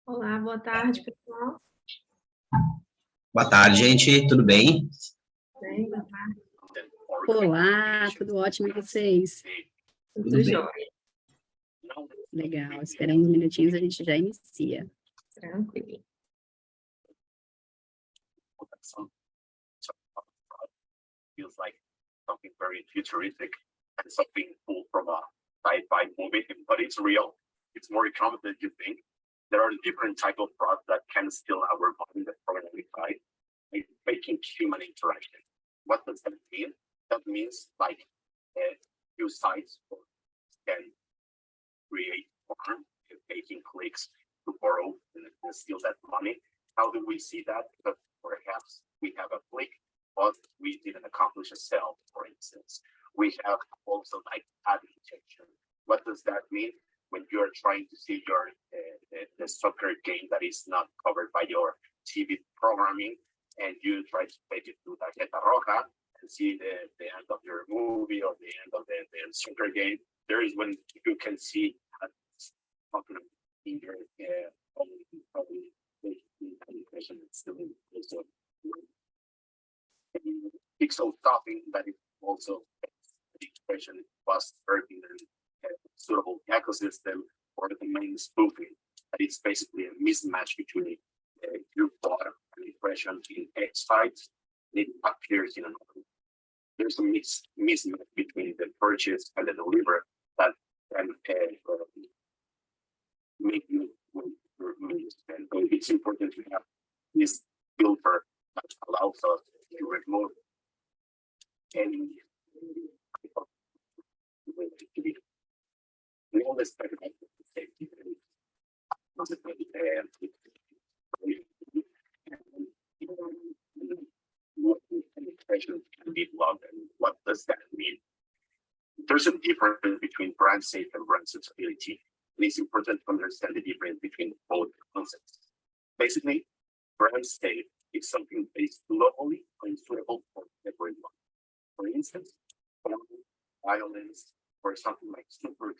Olá, boa tarde, pessoal. Boa tarde, gente. Tudo bem? Bem, boa tarde. Olá, tudo ótimo e vocês? Tudo Tudo bem. jóia. Legal, esperando uns minutinhos a gente já inicia. Tranquilo. Feels like something very futuristic and something pulled from a sci-fi movie, but it's real. It's more common than you think. There are different type of frauds that can steal our money that programming side, making human interaction. What does that mean? That means like few sites can create harm, making clicks to borrow and steal that money. How do we see that? Because perhaps we have a click, but we didn't accomplish a sale, for instance. We have also like ad injection. What does that mean? When you're trying to see your the soccer game that is not covered by your TV programming, and you try to take it to Tarjeta Roja and see the end of your movie or the end of the soccer game, there is when you can see something in your probably education it's still in also pixel stopping that is also the expression was working in a suitable ecosystem for the main spoofing. That it's basically a mismatch between your bought an impression in X sites, and it appears in another. There's a mismatch between the purchase and the delivery that can make you spend. So it's important to have this filter that allows us to remove any we all expect safety can be blocked, and what does that mean? There's a difference between brand safe and brand suitability. And it's important to understand the difference between both concepts. Basically, brand safe is something based globally and suitable for everyone. For instance, violence or something like super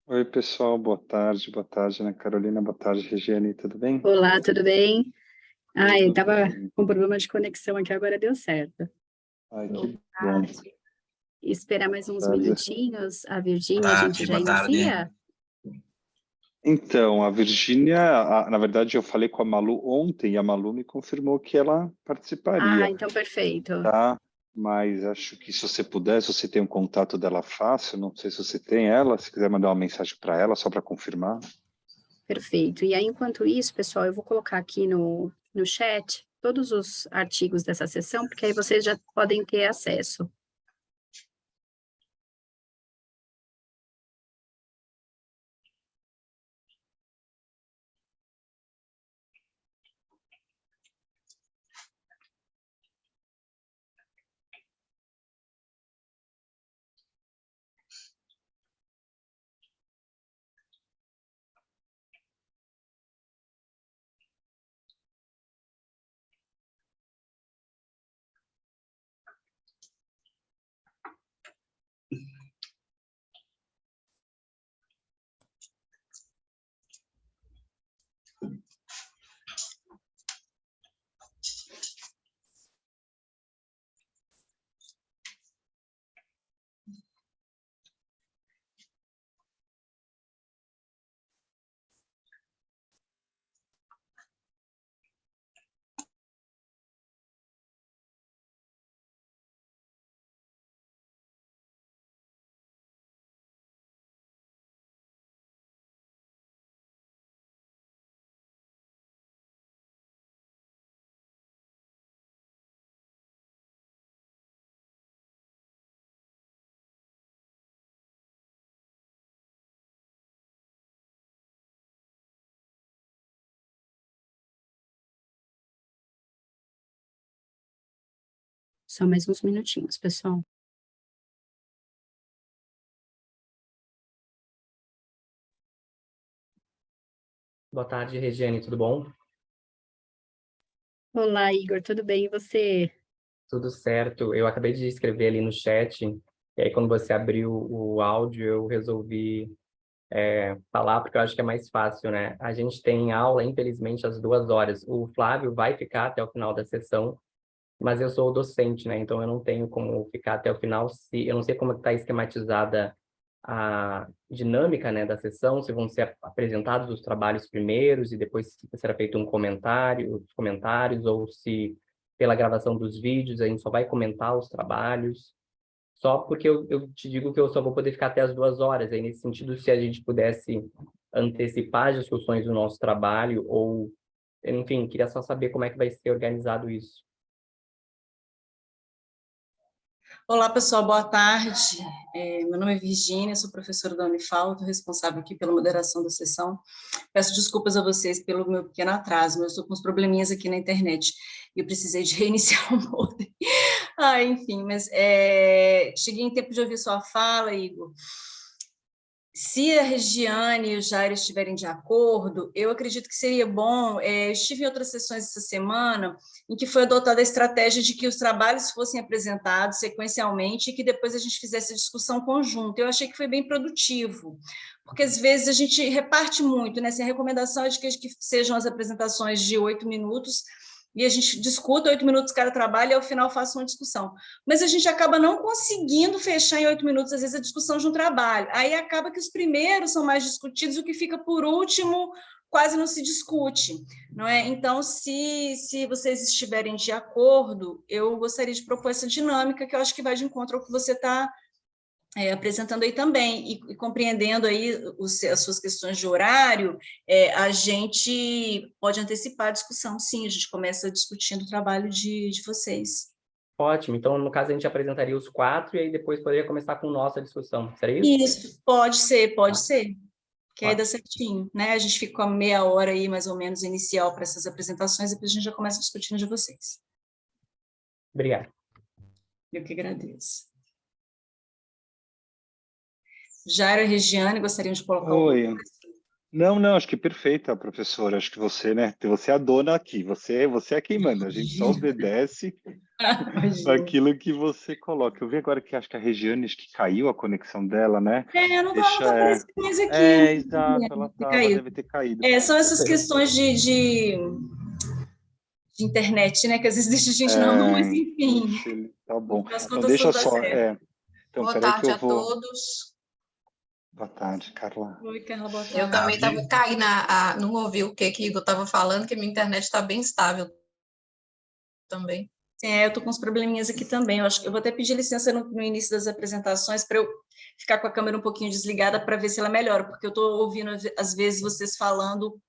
Oi, pessoal, boa tarde, Ana Carolina, boa tarde, Regiane, tudo bem? Olá, tudo bem? Ai, eu Tudo estava bem. com problema de conexão aqui, agora deu certo. Ai, Boa que bom. tarde. Esperar mais uns Tarde. minutinhos, a Boa Virgínia, a gente tarde, já boa tarde. inicia? Então, a Virgínia, na verdade, eu falei com a Malu ontem e a Malu me confirmou que ela Ah, participaria, então perfeito. tá? Mas acho que se você puder, se você tem um contato dela fácil, não sei se você tem ela, se quiser mandar uma mensagem para ela, só para confirmar. Perfeito. E aí, enquanto isso, pessoal, eu vou colocar aqui no chat todos os artigos dessa sessão, porque aí vocês já podem ter acesso. Só mais uns minutinhos, pessoal. Boa tarde, Regiane, tudo bom? Olá, Igor, tudo bem? E você? Tudo certo. Eu acabei de escrever ali no chat, e aí quando você abriu o áudio, eu resolvi falar, porque eu acho que é mais fácil, né? A gente tem aula, infelizmente, às 2 horas. O Flávio vai ficar até o final da sessão, mas eu sou o docente, né? Então eu não tenho como ficar até o final. Eu não sei como está esquematizada a dinâmica, né, da sessão, se vão ser apresentados os trabalhos primeiros e depois será feito um comentário, os comentários, ou se pela gravação dos vídeos a gente só vai comentar os trabalhos. Só porque eu te digo que eu só vou poder ficar até as 2 horas. Aí, nesse sentido, se a gente pudesse antecipar as discussões do nosso trabalho, ou, enfim, queria só saber como é que vai ser organizado isso. Olá, pessoal, boa tarde. Meu nome é Virgínia, sou professora da Unifal, estou responsável aqui pela moderação da sessão. Peço desculpas a vocês pelo meu pequeno atraso, mas eu estou com uns probleminhas aqui na internet e eu precisei de reiniciar o modem. Enfim, mas cheguei em tempo de ouvir sua fala, Igor. Se a Regiane e o Jair estiverem de acordo, eu acredito que seria bom. Eu estive em outras sessões essa semana em que foi adotada a estratégia de que os trabalhos fossem apresentados sequencialmente e que depois a gente fizesse a discussão conjunta. Eu achei que foi bem produtivo, porque às vezes a gente reparte muito, né? Se a recomendação é de que sejam as apresentações de 8 minutos, e a gente discuta 8 minutos cada trabalho e ao final faça uma discussão. Mas a gente acaba não conseguindo fechar em 8 minutos, às vezes, a discussão de um trabalho. Aí acaba que os primeiros são mais discutidos, o que fica por último quase não se discute, não é? Então, se vocês estiverem de acordo, eu gostaria de propor essa dinâmica, que eu acho que vai de encontro ao que você está apresentando aí também, e compreendendo aí as suas questões de horário, a gente pode antecipar a discussão, sim, a gente começa discutindo o trabalho de vocês. Ótimo. Então, no caso, a gente apresentaria os 4 e aí depois poderia começar com nossa discussão. Seria isso? Isso, pode ser, que aí dá certinho, né? A gente fica com a meia hora aí, mais ou menos, inicial para essas apresentações, e depois a gente já começa discutindo de vocês. Obrigado. Eu que agradeço. Jairo e Regiane, gostariam de colocar Oi. Não, acho que perfeita, professora. Acho que você, né? Você é a dona aqui. Você é quem manda. A gente só obedece Imagina. aquilo que você coloca. Eu vi agora que acho que a Regiane, acho que caiu a conexão dela, né? Não Deixa, tá aparecendo mais aqui. exato, ela Caído. deve ter caído. São essas questões de internet, né? Que às vezes deixa a gente na mão, mas enfim. Tá bom. No final das Então, contas, deixa tudo dá só. certo. Então, Boa peraí que tarde eu a vou. todos. Boa tarde, Carla. Oi, Carla, boa Eu tarde. também estava caindo, não ouvi o que Igor estava falando, que minha internet está bem estável também. Eu tô com uns probleminhas aqui também. Eu acho que eu vou até pedir licença no início das apresentações para eu ficar com a câmera um pouquinho desligada para ver se ela melhora, porque eu estou ouvindo às vezes vocês falando,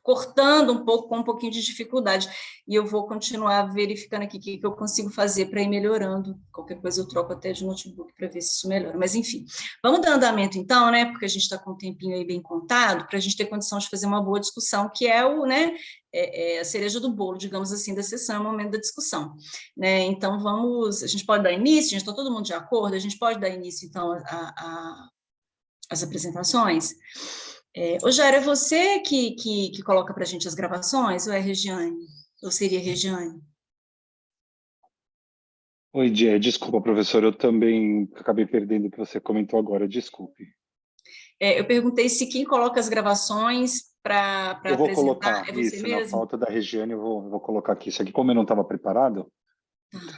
cortando um pouco, com um pouquinho de dificuldade. E eu vou continuar verificando aqui o que eu consigo fazer para ir melhorando. Qualquer coisa eu troco até de notebook para ver se isso melhora. Mas, enfim, vamos dar andamento então, né? Porque a gente está com um tempinho aí bem contado, para a gente ter condição de fazer uma boa discussão, que é a cereja do bolo, digamos assim, da sessão, é o momento da discussão. Né? Então, a gente pode dar início, a gente está todo mundo de acordo, a gente pode dar início, então, às apresentações. Ô, Jair, é você que coloca para a gente as gravações, ou é a Regiane? Ou seria a Regiane? Oi, Dia. Desculpa, professor, eu também acabei perdendo o que você comentou agora, desculpe. Eu perguntei se quem coloca as gravações para Eu vou apresentar colocar é você isso, na mesmo? falta da Regiane, eu vou colocar aqui. Isso aqui, como eu não estava preparado,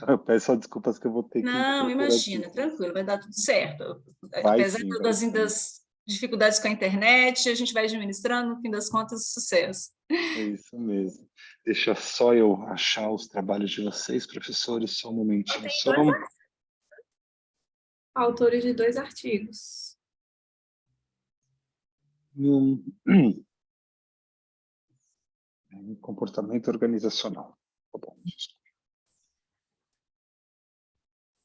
eu peço só desculpas que eu vou ter que Não, propor imagina, aqui. tranquilo, vai dar tudo certo. Vai Apesar sim, vai das, sim. das dificuldades com a internet, a gente vai administrando, no fim das contas, sucesso. É isso mesmo. Deixa só eu achar os trabalhos de vocês, professores, só um momentinho. Só Autores de 2 artigos. Comportamento organizacional. Tá bom.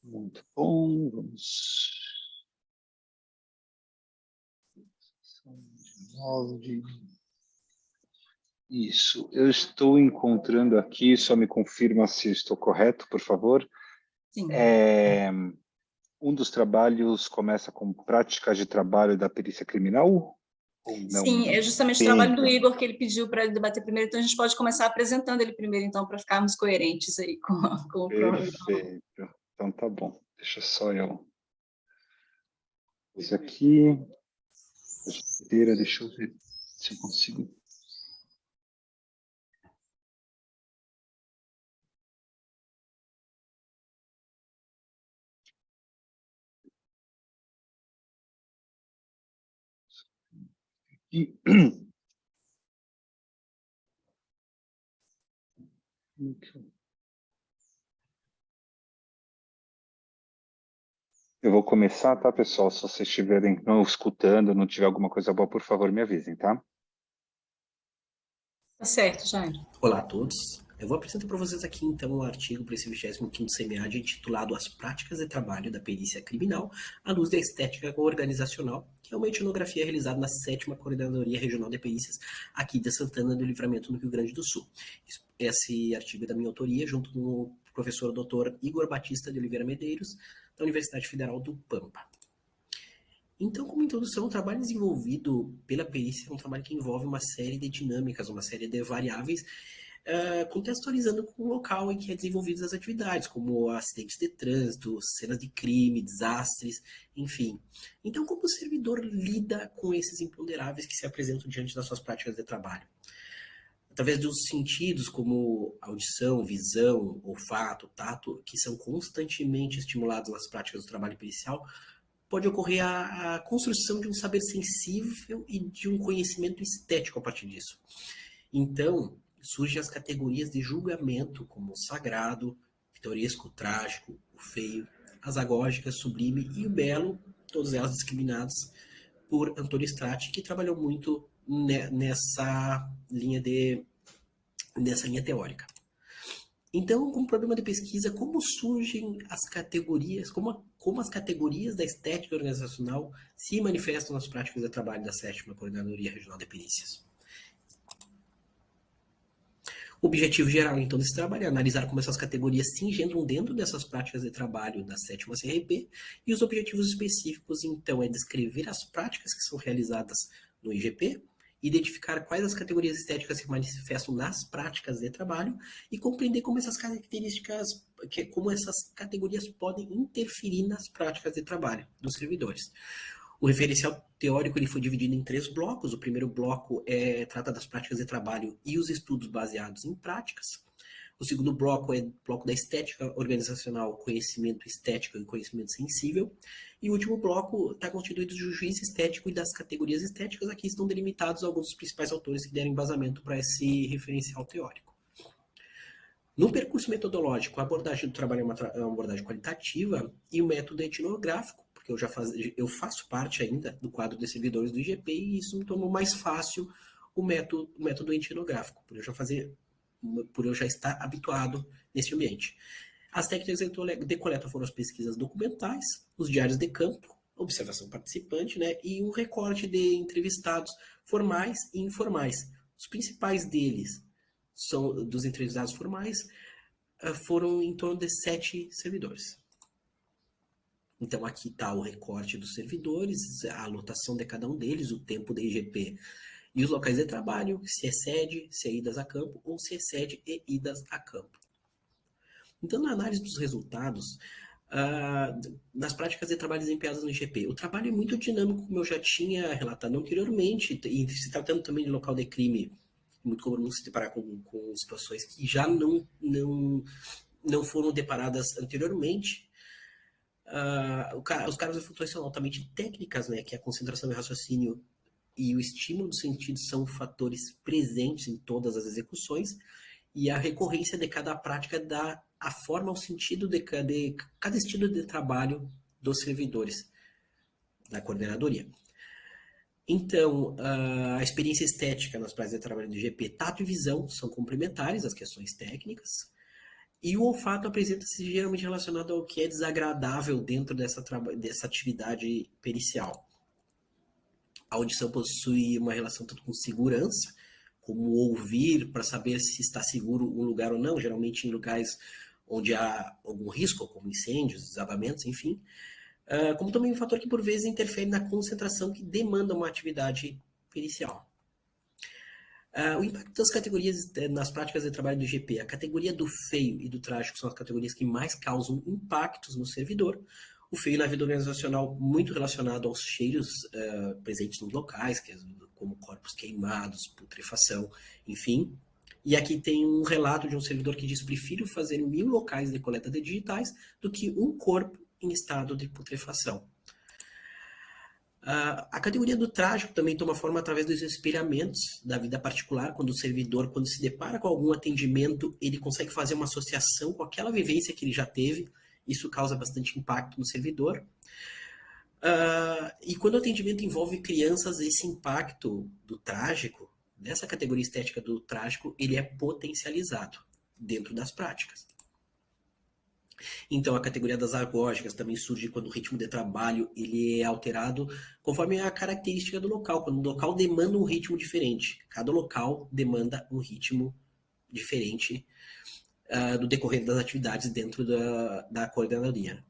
Muito bom, vamos. Isso, eu estou encontrando aqui, só me confirma se estou correto, por favor. Sim. Um dos trabalhos começa com práticas de trabalho da perícia criminal? Ou não? Sim, é justamente o trabalho do Igor que ele pediu para debater primeiro, então a gente pode começar apresentando ele primeiro, então, para ficarmos coerentes aí com o cronograma. Perfeito. Então tá bom. Deixa só eu. Isso aqui. Deixa eu ver se eu consigo. Eu vou começar, tá, pessoal? Se vocês estiverem não escutando, não tiver alguma coisa boa, por favor, me avisem, tá? Tá certo, Jair. Olá a todos. Eu vou apresentar para vocês aqui, então, o artigo para esse 25º CMAD intitulado As Práticas de Trabalho da Perícia Criminal à Luz da Estética Organizacional, que é uma etnografia realizada na 7ª Coordenadoria Regional de Perícias aqui de Santana do Livramento, no Rio Grande do Sul. Esse artigo é da minha autoria, junto com o professor Dr. Igor Batista de Oliveira Medeiros, da Universidade Federal do Pampa. Então, como introdução, o trabalho desenvolvido pela perícia é um trabalho que envolve uma série de dinâmicas, uma série de variáveis, contextualizando com o local em que é desenvolvidas as atividades, como acidentes de trânsito, cenas de crime, desastres, enfim. Então, como o servidor lida com esses imponderáveis que se apresentam diante das suas práticas de trabalho? Através dos sentidos como audição, visão, olfato, tato, que são constantemente estimulados nas práticas do trabalho pericial, pode ocorrer a construção de um saber sensível e de um conhecimento estético a partir disso. Então, surgem as categorias de julgamento, como o sagrado, pitoresco, trágico, o feio, as agógicas, sublime e o belo, todas elas discriminadas por Antônio Stratti, que trabalhou muito nessa linha teórica. Então, como problema de pesquisa, como surgem as categorias, como as categorias da estética organizacional se manifestam nas práticas de trabalho da 7ª Coordenadoria Regional de Perícias? O objetivo geral, então, desse trabalho é analisar como essas categorias se engendram dentro dessas práticas de trabalho da 7ª CRP, e os objetivos específicos, então, é descrever as práticas que são realizadas no IGP, identificar quais as categorias estéticas se manifestam nas práticas de trabalho e compreender como essas características, como essas categorias podem interferir nas práticas de trabalho dos servidores. O referencial teórico ele foi dividido em 3 blocos. O primeiro bloco trata das práticas de trabalho e os estudos baseados em práticas. O segundo bloco é o bloco da estética organizacional, conhecimento estético e conhecimento sensível. E o último bloco está constituído do juízo estético e das categorias estéticas. Aqui estão delimitados alguns dos principais autores que deram embasamento para esse referencial teórico. No percurso metodológico, a abordagem do trabalho é uma abordagem qualitativa e o método etnográfico, porque eu faço parte ainda do quadro de servidores do IGP e isso me tornou mais fácil o método etnográfico, por eu já estar habituado nesse ambiente. As técnicas de coleta foram as pesquisas documentais, os diários de campo, observação participante, né, e um recorte de entrevistados formais e informais. Os principais deles dos entrevistados formais foram em torno de 7 servidores. Então aqui está o recorte dos servidores, a lotação de cada um deles, o tempo de IGP e os locais de trabalho, se é sede, se é idas a campo ou se é sede e idas a campo. Então, na análise dos resultados, nas práticas de trabalho desempenhadas no IGP, o trabalho é muito dinâmico, como eu já tinha relatado anteriormente, e se tratando também de local de crime, é muito comum se deparar com situações que já não foram deparadas anteriormente. Os cargos de funções são altamente técnicas, né, que a concentração de raciocínio e o estímulo do sentido são fatores presentes em todas as execuções, e a recorrência de cada prática dá a forma ao sentido de cada estilo de trabalho dos servidores da coordenadoria. Então, a experiência estética nas práticas de trabalho do IGP, tato e visão são complementares às questões técnicas, e o olfato apresenta-se geralmente relacionado ao que é desagradável dentro dessa atividade pericial. A audição possui uma relação tanto com segurança, como ouvir para saber se está seguro um lugar ou não, geralmente em lugares onde há algum risco, como incêndios, desabamentos, enfim, como também um fator que por vezes interfere na concentração que demanda uma atividade pericial. O impacto das categorias nas práticas de trabalho do IGP, a categoria do feio e do trágico são as categorias que mais causam impactos no servidor. O feio na vida organizacional muito relacionado aos cheiros presentes nos locais, como corpos queimados, putrefação, enfim. E aqui tem um relato de um servidor que diz: prefiro fazer 1000 locais de coleta de digitais do que um corpo em estado de putrefação. A categoria do trágico também toma forma através dos espelhamentos da vida particular, quando o servidor, quando se depara com algum atendimento, ele consegue fazer uma associação com aquela vivência que ele já teve. Isso causa bastante impacto no servidor. E quando o atendimento envolve crianças, esse impacto do trágico, dessa categoria estética do trágico, ele é potencializado dentro das práticas. Então, a categoria das agógicas também surge quando o ritmo de trabalho ele é alterado conforme a característica do local, quando o local demanda um ritmo diferente. Cada local demanda um ritmo diferente do decorrer das atividades dentro da coordenadoria.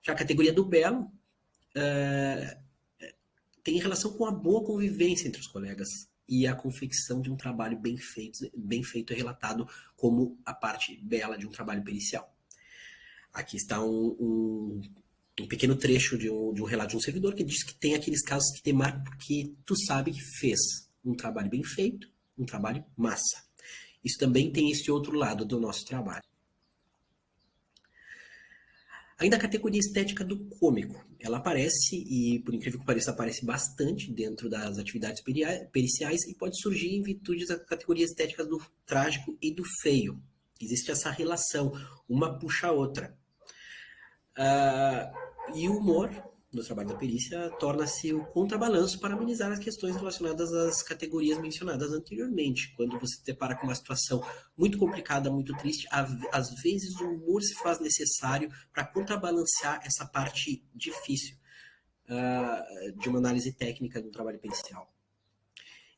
Já a categoria do belo tem relação com a boa convivência entre os colegas e a confecção de um trabalho bem feito é relatado como a parte bela de um trabalho pericial. Aqui está um pequeno trecho de um relato de um servidor que diz que tem aqueles casos que te marcam porque tu sabe que fez um trabalho bem feito, um trabalho massa. Isso também tem esse outro lado do nosso trabalho. Ainda a categoria estética do cômico, ela aparece, e por incrível que pareça, aparece bastante dentro das atividades periciais e pode surgir em virtude das categorias estéticas do trágico e do feio. Existe essa relação, uma puxa a outra. E o humor no trabalho da perícia torna-se o contrabalanço para amenizar as questões relacionadas às categorias mencionadas anteriormente. Quando você se depara com uma situação muito complicada, muito triste, às vezes o humor se faz necessário para contrabalancear essa parte difícil de uma análise técnica do trabalho pericial.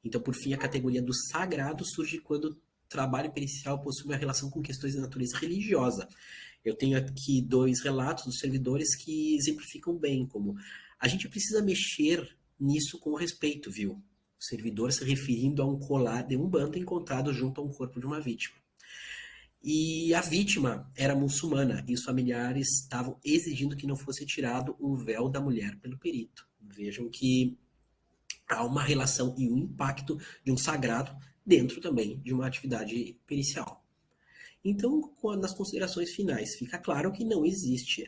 Então, por fim, a categoria do sagrado surge quando o trabalho pericial possui uma relação com questões de natureza religiosa. Eu tenho aqui 2 relatos dos servidores que exemplificam bem como a gente precisa mexer nisso com respeito, viu? O servidor se referindo a um colar de umbanda encontrado junto a um corpo de uma vítima. E a vítima era muçulmana e os familiares estavam exigindo que não fosse tirado o véu da mulher pelo perito. Vejam que há uma relação e um impacto de um sagrado dentro também de uma atividade pericial. Então, nas considerações finais, fica claro que não existe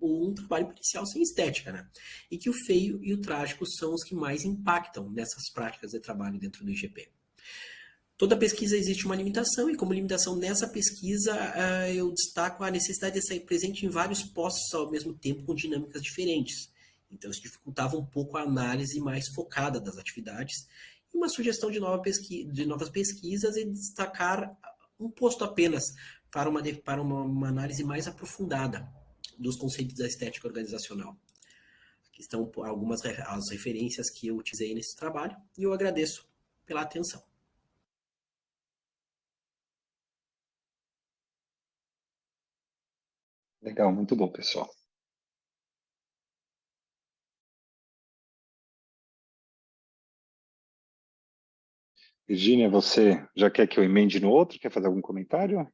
um trabalho pericial sem estética, né? E que o feio e o trágico são os que mais impactam nessas práticas de trabalho dentro do IGP. Toda pesquisa existe uma limitação, e como limitação nessa pesquisa, eu destaco a necessidade de sair presente em vários postos ao mesmo tempo com dinâmicas diferentes. Então, isso dificultava um pouco a análise mais focada das atividades, e uma sugestão de novas pesquisas e destacar um posto apenas para uma análise mais aprofundada dos conceitos da estética organizacional. Aqui estão algumas as referências que eu utilizei nesse trabalho, e eu agradeço pela atenção. Legal, muito bom, pessoal. Virgínia, você já quer que eu emende no outro? Quer fazer algum comentário?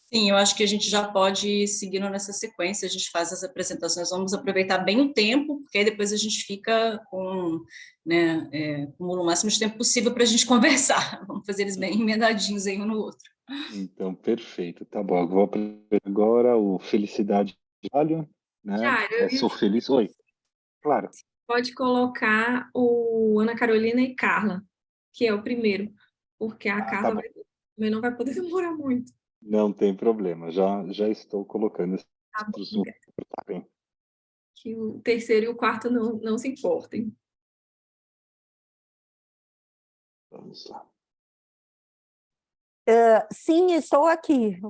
Sim, eu acho que a gente já pode ir seguindo nessa sequência, a gente faz as apresentações, vamos aproveitar bem o tempo, porque aí depois a gente fica com, né, com o máximo de tempo possível para a gente conversar, vamos fazer eles bem emendadinhos aí um no outro. Então, perfeito, tá bom. Eu vou apresentar agora o Felicidade de Trabalho, né? Tiago, Sou feliz. Oi, claro. pode colocar o Ana Carolina e Carla, que é o primeiro, porque a Tá Carla bom. também não vai poder demorar muito. Não tem problema, já estou colocando esses Tá bom, outros números, tá bem? que o terceiro e o quarto não se importem. Vamos lá. Sim, estou aqui.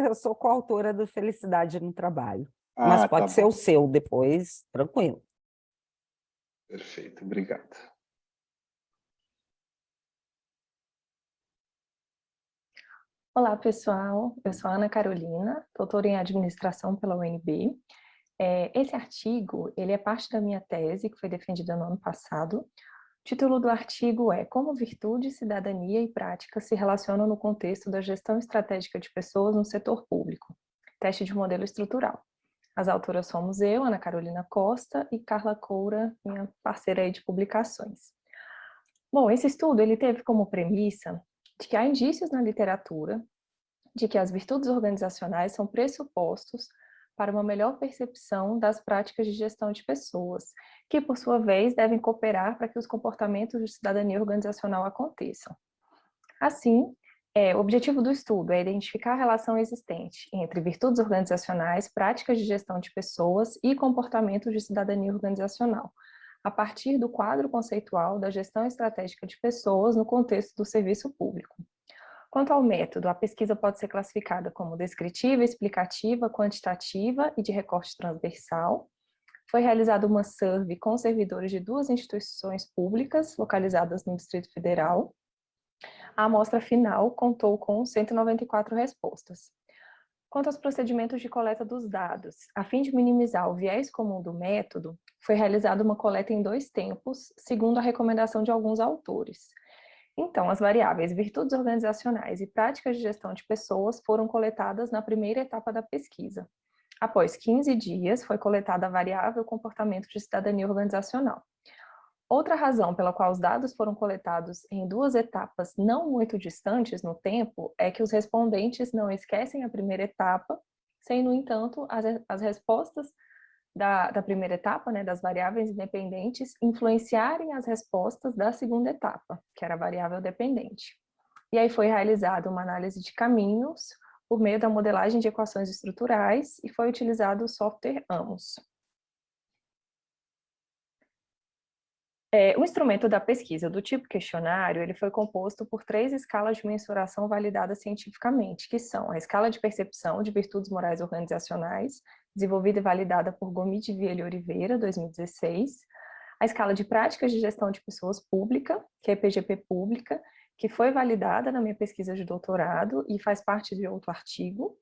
Eu sou coautora do Felicidade no Trabalho. Mas Ah, pode tá ser bom. o seu depois, tranquilo. Perfeito, obrigado. Olá, pessoal. Eu sou a Ana Carolina, doutora em administração pela UNB. Esse artigo, ele é parte da minha tese, que foi defendida no ano passado. O título do artigo é Como virtude, cidadania e prática se relacionam no contexto da gestão estratégica de pessoas no setor público. Teste de modelo estrutural. As autoras somos eu, Ana Carolina Costa, e Carla Coura, minha parceira aí de publicações. Bom, esse estudo, ele teve como premissa de que há indícios na literatura de que as virtudes organizacionais são pressupostos para uma melhor percepção das práticas de gestão de pessoas, que, por sua vez, devem cooperar para que os comportamentos de cidadania organizacional aconteçam. Assim, o objetivo do estudo é identificar a relação existente entre virtudes organizacionais, práticas de gestão de pessoas e comportamentos de cidadania organizacional, a partir do quadro conceitual da gestão estratégica de pessoas no contexto do serviço público. Quanto ao método, a pesquisa pode ser classificada como descritiva, explicativa, quantitativa e de recorte transversal. Foi realizada uma survey com servidores de 2 instituições públicas localizadas no Distrito Federal. A amostra final contou com 194 respostas. Quanto aos procedimentos de coleta dos dados, a fim de minimizar o viés comum do método, foi realizada uma coleta em 2 tempos, segundo a recomendação de alguns autores. Então, as variáveis virtudes organizacionais e práticas de gestão de pessoas foram coletadas na primeira etapa da pesquisa. Após 15 dias, foi coletada a variável comportamento de cidadania organizacional. Outra razão pela qual os dados foram coletados em 2 etapas não muito distantes no tempo é que os respondentes não esquecem a primeira etapa, sem, no entanto, as respostas da primeira etapa, né, das variáveis independentes, influenciarem as respostas da segunda etapa, que era a variável dependente. E aí foi realizada uma análise de caminhos por meio da modelagem de equações estruturais e foi utilizado o software AMOS. O instrumento da pesquisa do tipo questionário, ele foi composto por 3 escalas de mensuração validadas cientificamente, que são a escala de percepção de virtudes morais organizacionais, desenvolvida e validada por Gomide Vieira e Oliveira, 2016, a escala de práticas de gestão de pessoas pública, que é a PGP pública, que foi validada na minha pesquisa de doutorado e faz parte de outro artigo,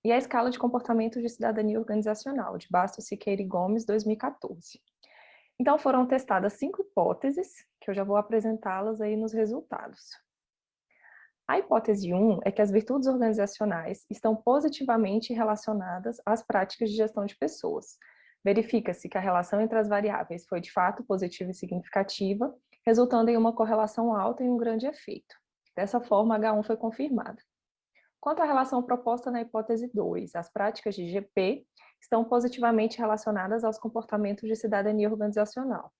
e a escala de comportamento de cidadania organizacional, de Bastos, Siqueira e Gomes, 2014. Então, foram testadas 5 hipóteses, que eu já vou apresentá-las aí nos resultados. A hipótese 1 é que as virtudes organizacionais estão positivamente relacionadas às práticas de gestão de pessoas. Verifica-se que a relação entre as variáveis foi de fato positiva e significativa, resultando em uma correlação alta e um grande efeito. Dessa forma, H1 foi confirmada. Quanto à relação proposta na hipótese 2, as práticas de GP estão positivamente relacionadas aos comportamentos de cidadania organizacional.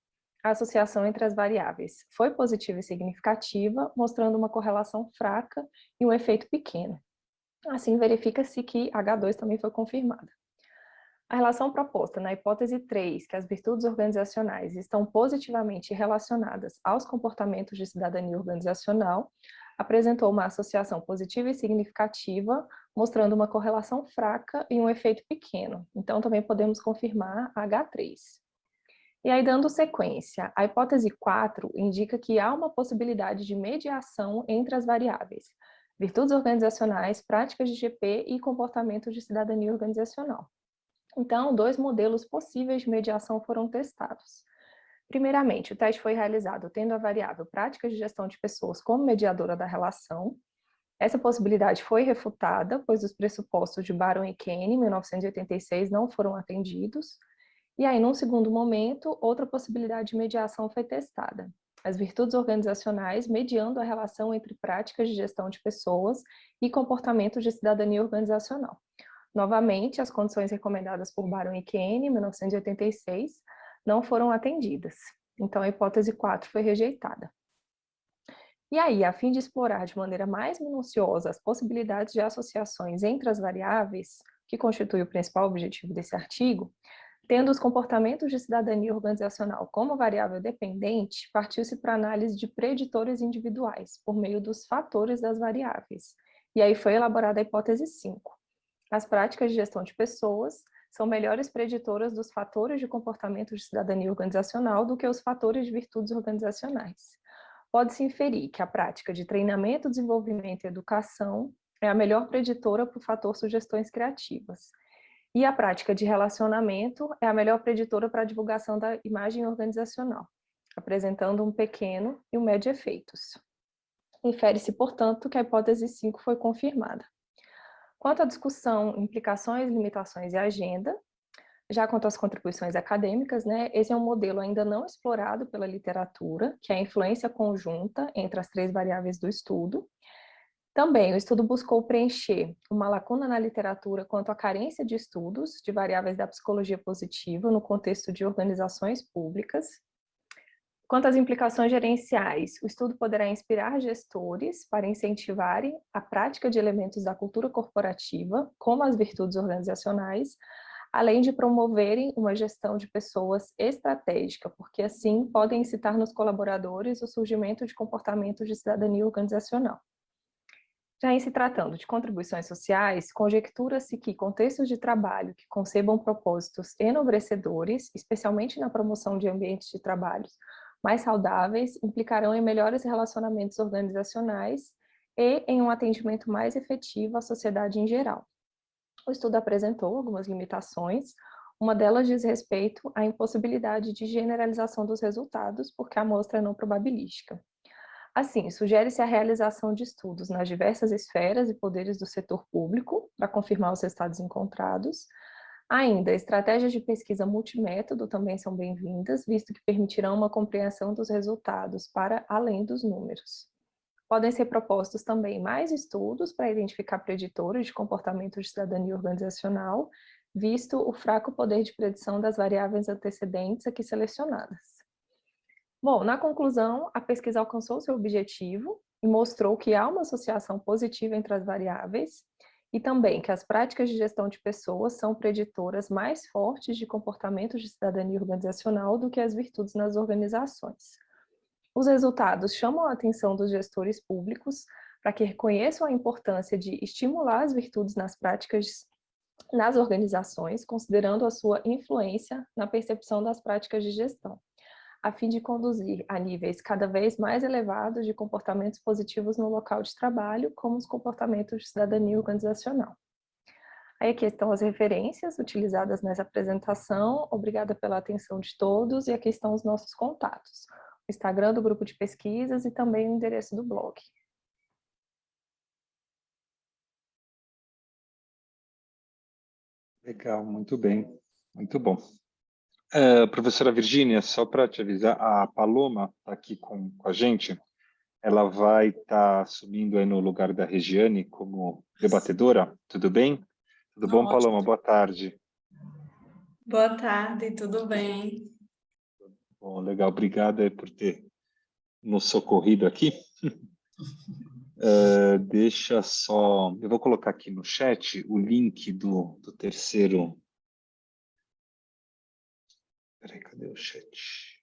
A associação entre as variáveis foi positiva e significativa, mostrando uma correlação fraca e um efeito pequeno. Assim, verifica-se que H2 também foi confirmada. A relação proposta na hipótese 3, que as virtudes organizacionais estão positivamente relacionadas aos comportamentos de cidadania organizacional, apresentou uma associação positiva e significativa, mostrando uma correlação fraca e um efeito pequeno. Então, também podemos confirmar H3. E aí, dando sequência, a hipótese 4 indica que há uma possibilidade de mediação entre as variáveis, virtudes organizacionais, práticas de GP e comportamentos de cidadania organizacional. Então, 2 modelos possíveis de mediação foram testados. Primeiramente, o teste foi realizado tendo a variável práticas de gestão de pessoas como mediadora da relação. Essa possibilidade foi refutada, pois os pressupostos de Baron e Kane, em 1986, não foram atendidos. E aí, num segundo momento, outra possibilidade de mediação foi testada. As virtudes organizacionais mediando a relação entre práticas de gestão de pessoas e comportamentos de cidadania organizacional. Novamente, as condições recomendadas por Baron e Kane, em 1986, não foram atendidas. Então, a hipótese 4 foi rejeitada. E aí, a fim de explorar de maneira mais minuciosa as possibilidades de associações entre as variáveis, que constitui o principal objetivo desse artigo, tendo os comportamentos de cidadania organizacional como variável dependente, partiu-se para a análise de preditores individuais, por meio dos fatores das variáveis. E aí foi elaborada a hipótese 5. As práticas de gestão de pessoas são melhores preditoras dos fatores de comportamento de cidadania organizacional do que os fatores de virtudes organizacionais. Pode-se inferir que a prática de treinamento, desenvolvimento e educação é a melhor preditora para o fator sugestões criativas. E a prática de relacionamento é a melhor preditora para a divulgação da imagem organizacional, apresentando um pequeno e um médio efeitos. Infere-se, portanto, que a hipótese 5 foi confirmada. Quanto à discussão, implicações, limitações e agenda, já quanto às contribuições acadêmicas, esse é um modelo ainda não explorado pela literatura, que é a influência conjunta entre as 3 variáveis do estudo. Também, o estudo buscou preencher uma lacuna na literatura quanto à carência de estudos de variáveis da psicologia positiva no contexto de organizações públicas. Quanto às implicações gerenciais, o estudo poderá inspirar gestores para incentivarem a prática de elementos da cultura corporativa, como as virtudes organizacionais, além de promoverem uma gestão de pessoas estratégica, porque assim podem incitar nos colaboradores o surgimento de comportamentos de cidadania organizacional. Já em se tratando de contribuições sociais, conjectura-se que contextos de trabalho que concebam propósitos enobrecedores, especialmente na promoção de ambientes de trabalho mais saudáveis, implicarão em melhores relacionamentos organizacionais e em um atendimento mais efetivo à sociedade em geral. O estudo apresentou algumas limitações, uma delas diz respeito à impossibilidade de generalização dos resultados, porque a amostra é não probabilística. Assim, sugere-se a realização de estudos nas diversas esferas e poderes do setor público, para confirmar os resultados encontrados. Ainda, estratégias de pesquisa multimétodo também são bem-vindas, visto que permitirão uma compreensão dos resultados para além dos números. Podem ser propostos também mais estudos para identificar preditores de comportamento de cidadania organizacional, visto o fraco poder de predição das variáveis antecedentes aqui selecionadas. Bom, na conclusão, a pesquisa alcançou seu objetivo e mostrou que há uma associação positiva entre as variáveis e também que as práticas de gestão de pessoas são preditoras mais fortes de comportamentos de cidadania organizacional do que as virtudes nas organizações. Os resultados chamam a atenção dos gestores públicos para que reconheçam a importância de estimular as virtudes nas práticas nas organizações, considerando a sua influência na percepção das práticas de gestão, a fim de conduzir a níveis cada vez mais elevados de comportamentos positivos no local de trabalho, como os comportamentos de cidadania organizacional. Aí aqui estão as referências utilizadas nessa apresentação. Obrigada pela atenção de todos. E aqui estão os nossos contatos. O Instagram do grupo de pesquisas e também o endereço do blog. Legal, muito bem. Muito bom. Professora Virgínia, só para te avisar, a Paloma está aqui com a gente. Ela vai estar assumindo aí no lugar da Regiane como debatedora. Tudo bem? Tudo bom, Ótimo. Paloma? Boa tarde. Boa tarde, tudo bem? Bom, legal. Obrigado aí por ter nos socorrido aqui. Deixa só... Eu vou colocar aqui no chat o link do terceiro... Peraí, cadê o chat?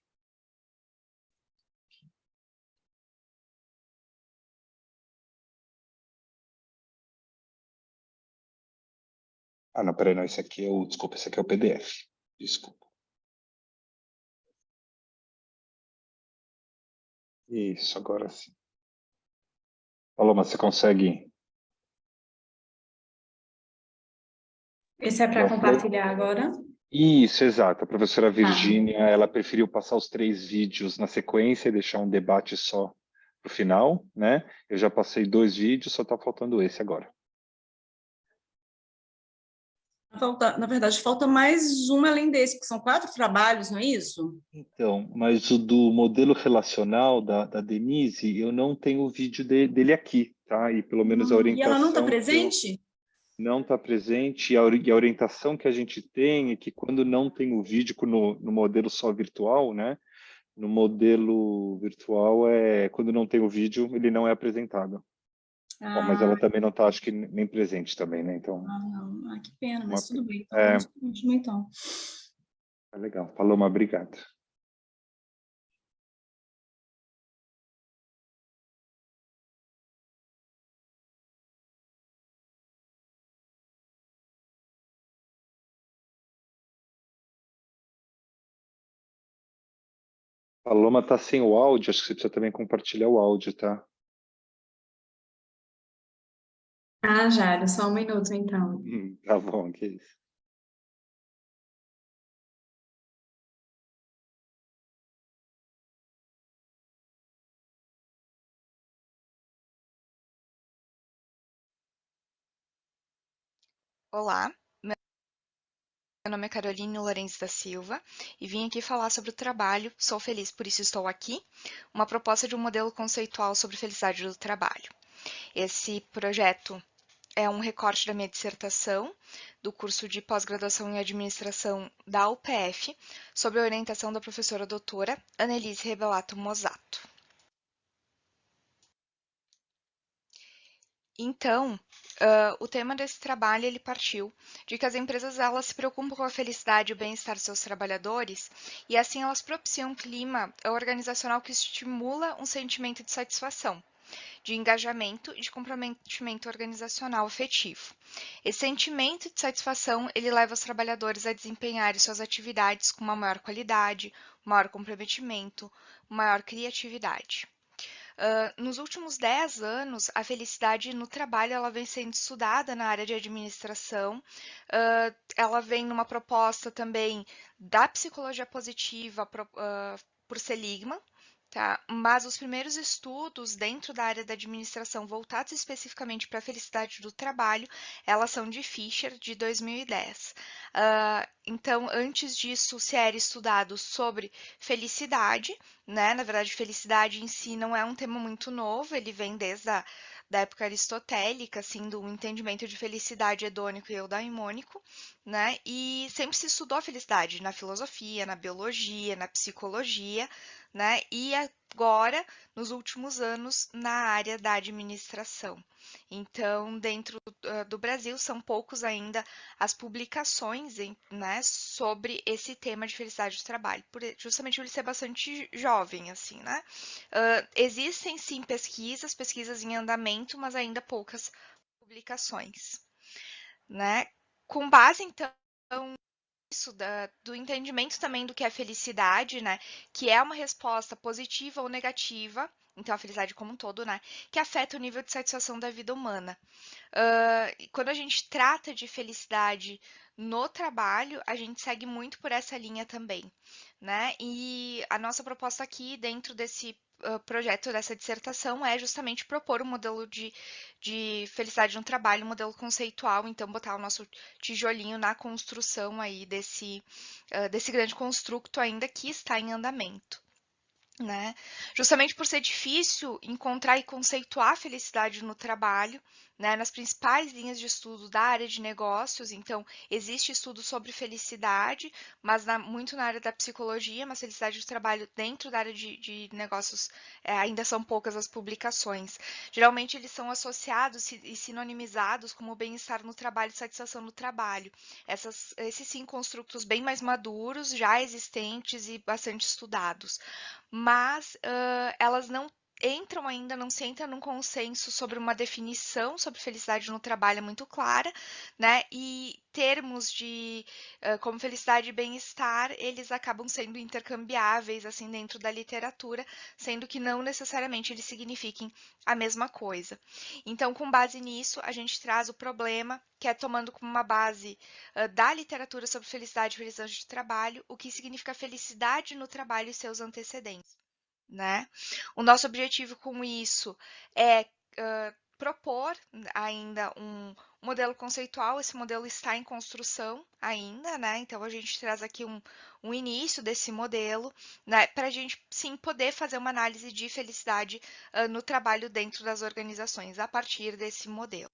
Ah, não, peraí, não, esse aqui é o... Desculpa, esse aqui é o PDF. Desculpa. Isso, agora sim. Paloma, você consegue... Esse é para compartilhar agora? Isso, exato. A professora Virgínia, ela preferiu passar os 3 vídeos na sequência e deixar um debate só para o final, né? Eu já passei 2 vídeos, só está faltando esse agora. Na verdade, falta mais um além desse, que são 4 trabalhos, não é isso? Então, mas o do modelo relacional da Denise, eu não tenho o vídeo dele aqui, tá? E pelo menos a E orientação... ela não está presente? Não está presente, e a orientação que a gente tem é que quando não tem o vídeo no modelo só virtual, né? No modelo virtual, quando não tem o vídeo, ele não é apresentado. Bom, mas ela também não está, acho que, nem presente também, né? Então, não. Que pena, mas tudo bem. Então, É. vamos para o último, então. Legal. Paloma, obrigado. Paloma está sem o áudio, acho que você precisa também compartilhar o áudio, tá? Jairo, só um minuto, então. Tá bom, que isso. Olá, meu nome é Caroline Lourenço da Silva e vim aqui falar sobre o trabalho Sou Feliz, Por Isso Estou Aqui, uma proposta de um modelo conceitual sobre felicidade do trabalho. Esse projeto é um recorte da minha dissertação do curso de pós-graduação em administração da UPF, sob a orientação da professora doutora Annelise Rebelato Mosato. Então, o tema desse trabalho ele partiu de que as empresas elas se preocupam com a felicidade e o bem-estar dos seus trabalhadores e assim elas propiciam um clima organizacional que estimula um sentimento de satisfação, de engajamento e de comprometimento organizacional afetivo. Esse sentimento de satisfação ele leva os trabalhadores a desempenharem suas atividades com uma maior qualidade, maior comprometimento, maior criatividade. Nos últimos 10 anos, a felicidade no trabalho ela vem sendo estudada na área de administração. Ela vem numa proposta também da psicologia positiva por Seligman, tá? Mas os primeiros estudos dentro da área da administração voltados especificamente para a felicidade do trabalho, elas são de Fisher, de 2010. Então, antes disso, se era estudado sobre felicidade, né? Na verdade, felicidade em si não é um tema muito novo, ele vem desde da época aristotélica, assim, do entendimento de felicidade hedônico e eudaimônico, né? E sempre se estudou a felicidade na filosofia, na biologia, na psicologia, né? E agora, nos últimos anos, na área da administração. Então, dentro do Brasil, são poucos ainda as publicações, né, sobre esse tema de felicidade do trabalho, justamente por ele ser bastante jovem, assim, né? Existem, sim, pesquisas em andamento, mas ainda poucas publicações, né? Com base, então, isso do entendimento também do que é felicidade, né? Que é uma resposta positiva ou negativa então a felicidade como um todo, né, que afeta o nível de satisfação da vida humana. Quando a gente trata de felicidade no trabalho, a gente segue muito por essa linha também, né? E a nossa proposta aqui, dentro desse projeto, dessa dissertação, é justamente propor um modelo de felicidade no trabalho, um modelo conceitual, então botar o nosso tijolinho na construção aí desse grande construto ainda que está em andamento. Né? Justamente por ser difícil encontrar e conceituar a felicidade no trabalho, né, nas principais linhas de estudo da área de negócios, então existe estudo sobre felicidade, mas muito na área da psicologia, mas felicidade do trabalho dentro da área de negócios ainda são poucas as publicações. Geralmente eles são associados e sinonimizados como bem-estar no trabalho e satisfação no trabalho. Esses sim construtos bem mais maduros, já existentes e bastante estudados, mas elas não entram ainda, não se entra num consenso sobre uma definição sobre felicidade no trabalho muito clara, né? E termos como felicidade e bem-estar, eles acabam sendo intercambiáveis, assim, dentro da literatura, sendo que não necessariamente eles signifiquem a mesma coisa. Então, com base nisso, a gente traz o problema, que é tomando como uma base da literatura sobre felicidade e felicidade de trabalho, o que significa felicidade no trabalho e seus antecedentes, né? O nosso objetivo com isso é propor ainda um modelo conceitual. Esse modelo está em construção ainda, né? Então a gente traz aqui um início desse modelo, né? Para a gente sim poder fazer uma análise de felicidade no trabalho dentro das organizações a partir desse modelo.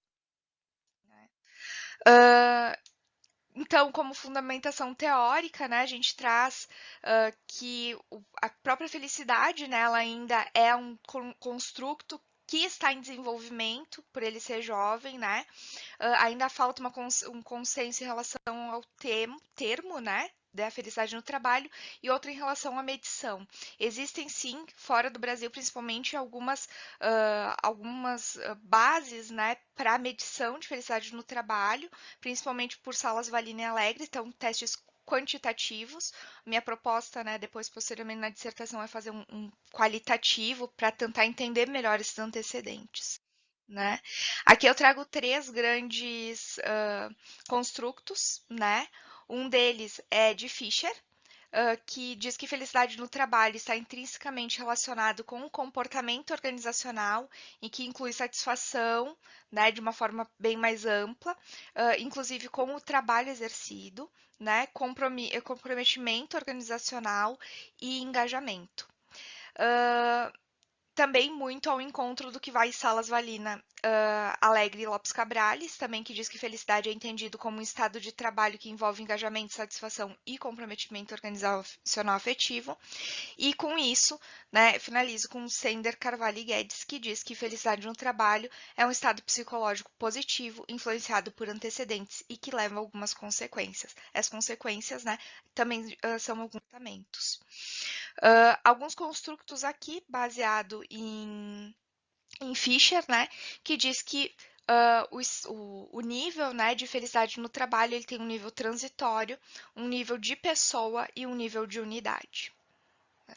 Então, como fundamentação teórica, né, a gente traz que a própria felicidade, né, ela ainda é um construto que está em desenvolvimento, por ele ser jovem, né? Ainda falta um consenso em relação ao termo, né? Da felicidade no trabalho, e outro em relação à medição. Existem sim, fora do Brasil, principalmente, algumas bases, né, para medição de felicidade no trabalho, principalmente por Salas, Valina e Alegre, então testes quantitativos. Minha proposta, né, depois, posteriormente na dissertação, é fazer um qualitativo para tentar entender melhor esses antecedentes. Né? Aqui eu trago 3 grandes construtos, né? Um deles é de Fisher, que diz que felicidade no trabalho está intrinsecamente relacionado com o comportamento organizacional e que inclui satisfação, né, de uma forma bem mais ampla, inclusive com o trabalho exercido, né, comprometimento organizacional e engajamento. Também muito ao encontro do que vai Salas, Valina, Alegre e Lopes Cabrales, também que diz que felicidade é entendido como um estado de trabalho que envolve engajamento, satisfação e comprometimento organizacional afetivo. E com isso, né, finalizo com Sender, Carvalho e Guedes, que diz que felicidade no trabalho é um estado psicológico positivo, influenciado por antecedentes e que leva a algumas consequências. As consequências, né, também são alguns tratamentos. Alguns construtos aqui, baseado em Fisher, né, que diz que o nível, né, de felicidade no trabalho ele tem um nível transitório, um nível de pessoa e um nível de unidade. Né?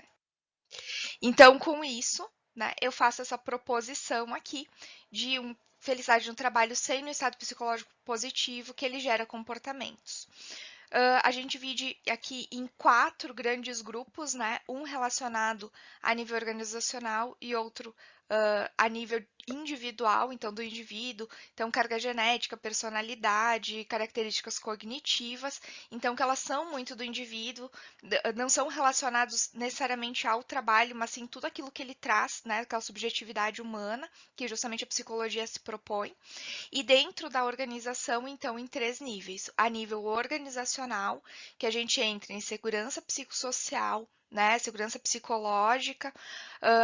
Então, com isso, né, eu faço essa proposição aqui de felicidade no trabalho sendo um estado psicológico positivo que ele gera comportamentos. A gente divide aqui em 4 grandes grupos, né? Um relacionado a nível organizacional e outro a nível individual, então do indivíduo, então carga genética, personalidade, características cognitivas, então que elas são muito do indivíduo, não são relacionados necessariamente ao trabalho, mas sim tudo aquilo que ele traz, né, aquela subjetividade humana, que justamente a psicologia se propõe. E dentro da organização, então, em 3 níveis. A nível organizacional, que a gente entra em segurança psicossocial, né, segurança psicológica,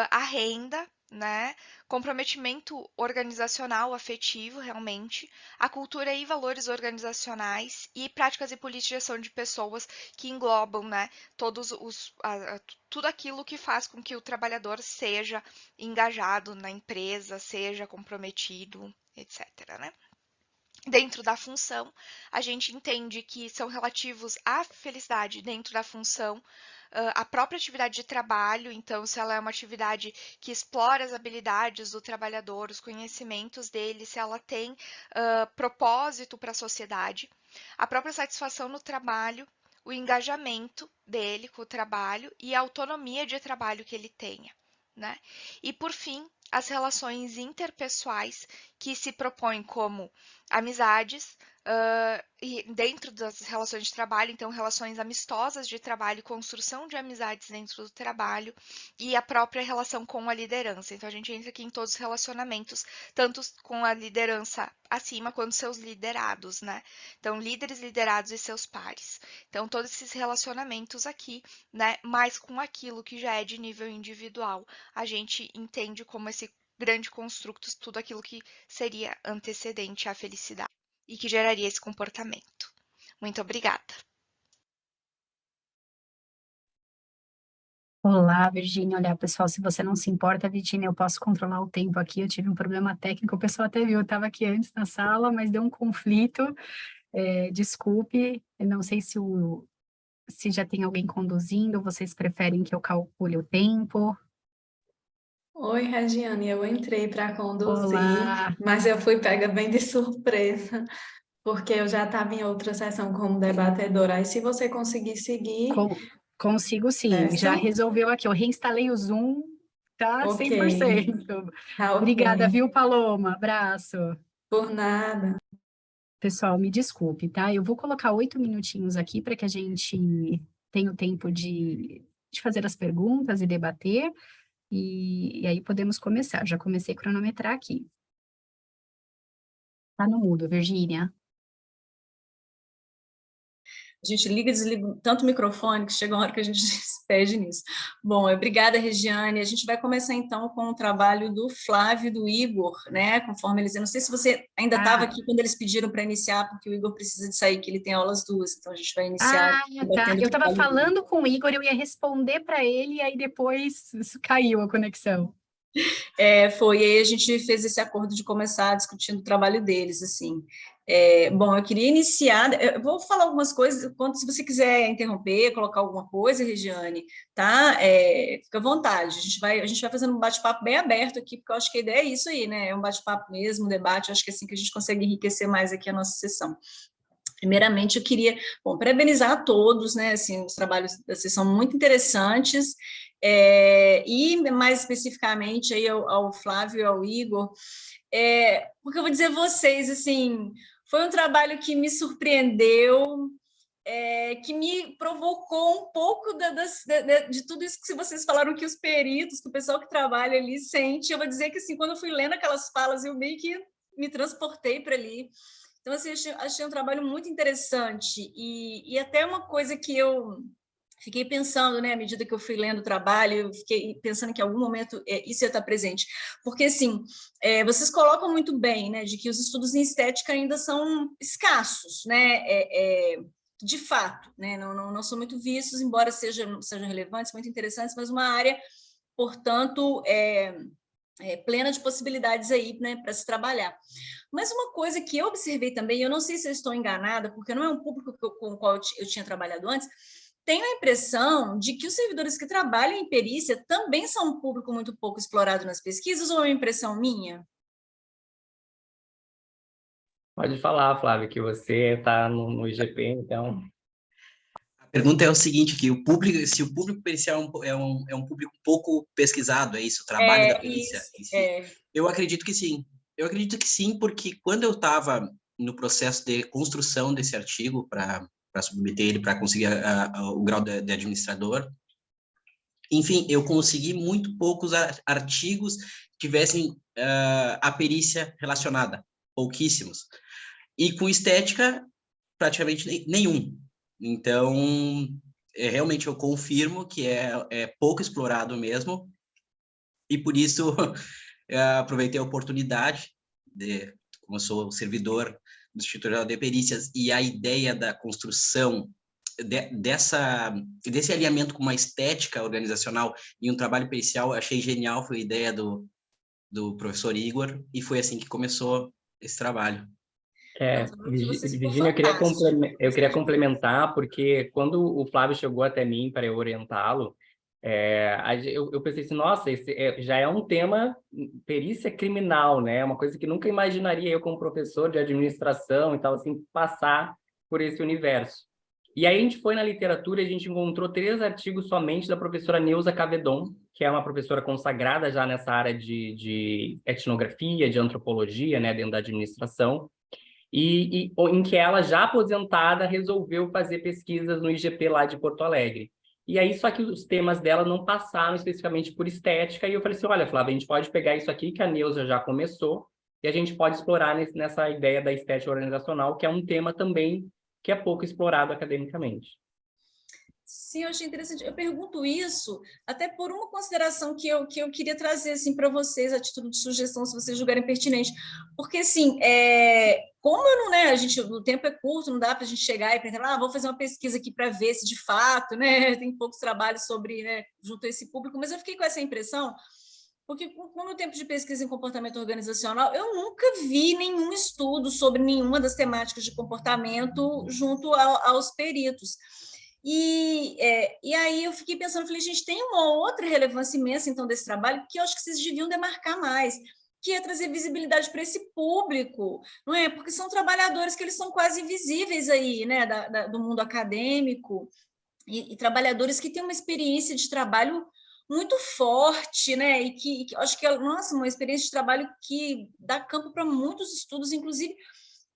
a renda, né, comprometimento organizacional afetivo, realmente, a cultura e valores organizacionais e práticas e políticas de gestão de pessoas que englobam, né, tudo aquilo que faz com que o trabalhador seja engajado na empresa, seja comprometido, etc. Né? Dentro da função, a gente entende que são relativos à felicidade dentro da função a própria atividade de trabalho, então, se ela é uma atividade que explora as habilidades do trabalhador, os conhecimentos dele, se ela tem propósito para a sociedade, a própria satisfação no trabalho, o engajamento dele com o trabalho e a autonomia de trabalho que ele tenha, né? E, por fim, as relações interpessoais, que se propõem como amizades, e dentro das relações de trabalho, então, relações amistosas de trabalho, construção de amizades dentro do trabalho e a própria relação com a liderança. Então, a gente entra aqui em todos os relacionamentos, tanto com a liderança acima quanto seus liderados, né? Então, líderes, liderados e seus pares. Então, todos esses relacionamentos aqui, né? Mais com aquilo que já é de nível individual, a gente entende como esse grande construto, tudo aquilo que seria antecedente à felicidade e que geraria esse comportamento. Muito obrigada. Olá, Virgínia. Olha, pessoal, se você não se importa, Virgínia, eu posso controlar o tempo aqui. Eu tive um problema técnico, o pessoal até viu, eu estava aqui antes na sala, mas deu um conflito. Desculpe, eu não sei se já tem alguém conduzindo, vocês preferem que eu calcule o tempo? Oi, Regiane, eu entrei para conduzir, Olá, mas eu fui pega bem de surpresa, porque eu já estava em outra sessão como debatedora. Aí, se você conseguir seguir, consigo sim, já certo? resolveu aqui, eu reinstalei o Zoom, tá Ok, 100%. tá Obrigada, ok. viu, Paloma? Abraço. Por nada. Pessoal, me desculpe, tá? Eu vou colocar 8 minutinhos aqui para que a gente tenha o tempo de fazer as perguntas e debater, e aí podemos começar. Já comecei a cronometrar aqui. Tá no mudo, Virgínia. A gente liga e desliga tanto o microfone que chega uma hora que a gente se perde nisso. Bom, obrigada, Regiane. A gente vai começar, então, com o trabalho do Flávio e do Igor, né? Conforme eles... Eu não sei se você ainda estava aqui quando eles pediram para iniciar, porque o Igor precisa de sair, que ele tem aulas duas, então a gente vai iniciar... Tá. Eu estava falando com o Igor, eu ia responder para ele, e aí depois caiu a conexão. Foi, e aí a gente fez esse acordo de começar discutindo o trabalho deles, assim. Bom, eu queria iniciar, eu vou falar algumas coisas, se você quiser interromper, colocar alguma coisa, Regiane, tá? Fica à vontade, a gente vai fazendo um bate-papo bem aberto aqui, porque eu acho que a ideia é isso aí, né? É um bate-papo mesmo, um debate, eu acho que é assim que a gente consegue enriquecer mais aqui a nossa sessão. Primeiramente, eu queria, parabenizar a todos, né, assim, os trabalhos da sessão muito interessantes, e mais especificamente aí ao Flávio e ao Igor, porque eu vou dizer a vocês, assim, foi um trabalho que me surpreendeu, que me provocou um pouco de tudo isso que vocês falaram, que os peritos, que o pessoal que trabalha ali sente. Eu vou dizer que, assim, quando eu fui lendo aquelas falas, eu meio que me transportei para ali. Então, assim, achei um trabalho muito interessante, e até uma coisa que eu fiquei pensando, né, à medida que eu fui lendo o trabalho, eu fiquei pensando que em algum momento isso ia estar presente, porque, assim, vocês colocam muito bem, né, de que os estudos em estética ainda são escassos, né, de fato, né, não são muito vistos, embora sejam relevantes, muito interessantes, mas uma área, portanto, plena de possibilidades aí, né, para se trabalhar. Mas uma coisa que eu observei também, eu não sei se eu estou enganada, porque não é um público com o qual eu tinha trabalhado antes, tenho a impressão de que os servidores que trabalham em perícia também são um público muito pouco explorado nas pesquisas, ou é uma impressão minha? Pode falar, Flávio, que você está no IGP, então... A pergunta é o seguinte, que se o público pericial é um público pouco pesquisado, é isso? O trabalho da perícia em si? Eu acredito que sim. Eu acredito que sim, porque quando eu estava no processo de construção desse artigo para submeter ele, para conseguir o grau de administrador, enfim, eu consegui muito poucos artigos que tivessem a perícia relacionada, pouquíssimos. E com estética, praticamente nenhum. Então, realmente eu confirmo que é pouco explorado mesmo, e por isso aproveitei a oportunidade, como eu sou servidor do Instituto Geral de Perícias, e a ideia da construção desse alinhamento com uma estética organizacional e um trabalho pericial, achei genial, foi a ideia do professor Igor, e foi assim que começou esse trabalho. Virginia, eu queria complementar, porque quando o Flávio chegou até mim para eu orientá-lo, eu pensei assim, nossa, esse já é um tema perícia criminal, né? Uma coisa que nunca imaginaria eu, como professor de administração e tal, assim, passar por esse universo. E aí a gente foi na literatura e a gente encontrou 3 artigos somente da professora Neuza Cavedon, que é uma professora consagrada já nessa área de etnografia, de antropologia, né, dentro da administração, e em que ela, já aposentada, resolveu fazer pesquisas no IGP lá de Porto Alegre. E aí, só que os temas dela não passaram especificamente por estética, e eu falei assim, olha, Flávia, a gente pode pegar isso aqui que a Neuza já começou, e a gente pode explorar nessa ideia da estética organizacional, que é um tema também que é pouco explorado academicamente. Sim, eu achei interessante. Eu pergunto isso até por uma consideração que eu queria trazer assim, para vocês, a título de sugestão, se vocês julgarem pertinente. Porque, assim, como eu não, né, o tempo é curto, não dá para a gente chegar e pensar, vou fazer uma pesquisa aqui para ver se de fato, né, tem poucos trabalhos sobre, né, junto a esse público, mas eu fiquei com essa impressão, porque com o meu tempo de pesquisa em comportamento organizacional, eu nunca vi nenhum estudo sobre nenhuma das temáticas de comportamento junto aos peritos. E aí eu fiquei pensando, falei, gente, tem uma outra relevância imensa, então, desse trabalho, que eu acho que vocês deviam demarcar mais, que é trazer visibilidade para esse público, não é? Porque são trabalhadores que eles são quase invisíveis aí, né, do mundo acadêmico, e trabalhadores que têm uma experiência de trabalho muito forte, né? E que acho que, nossa, uma experiência de trabalho que dá campo para muitos estudos, inclusive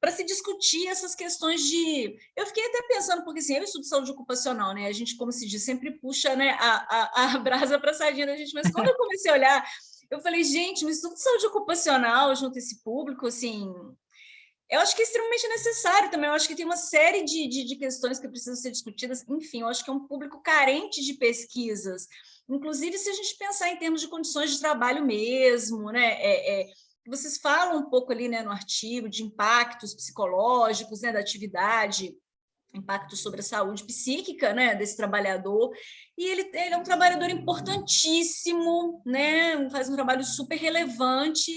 para se discutir essas questões de... Eu fiquei até pensando, porque assim, eu estudo saúde ocupacional, né? A gente, como se diz, sempre puxa, né, a brasa para a sardinha da gente, mas quando eu comecei a olhar, eu falei, gente, um estudo de saúde ocupacional junto a esse público, assim, eu acho que é extremamente necessário também. Eu acho que tem uma série de questões que precisam ser discutidas. Enfim, eu acho que é um público carente de pesquisas, inclusive se a gente pensar em termos de condições de trabalho mesmo, né? Vocês falam um pouco ali, né, no artigo de impactos psicológicos, né, da atividade, impactos sobre a saúde psíquica, né, desse trabalhador, e ele é um trabalhador importantíssimo, né, faz um trabalho super relevante,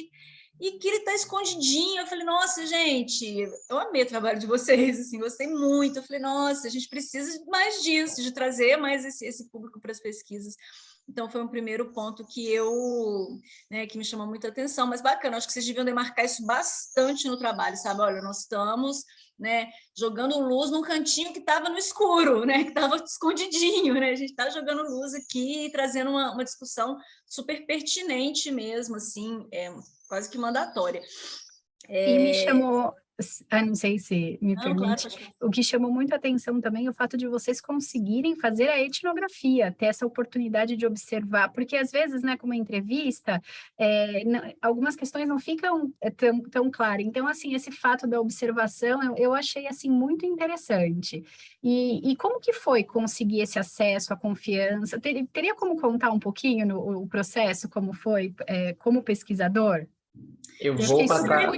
e que ele está escondidinho. Eu falei, nossa, gente, eu amei o trabalho de vocês, assim, gostei muito. Eu falei, nossa, a gente precisa mais disso, de trazer mais esse público para as pesquisas. Então, foi um primeiro ponto que que me chamou muita atenção, mas bacana, acho que vocês deviam demarcar isso bastante no trabalho, sabe? Olha, nós estamos, né, jogando luz num cantinho que estava no escuro, né, que estava escondidinho, né? A gente está jogando luz aqui e trazendo uma discussão super pertinente mesmo, assim, quase que mandatória. E me chamou, não sei se me permite, claro, o que chamou muito a atenção também é o fato de vocês conseguirem fazer a etnografia, ter essa oportunidade de observar, porque às vezes, né, como entrevista, algumas questões não ficam tão claras. Então, assim, esse fato da observação, eu achei, assim, muito interessante. E como que foi conseguir esse acesso, a confiança? Teria como contar um pouquinho o processo, como foi, como pesquisador? Eu vou passar...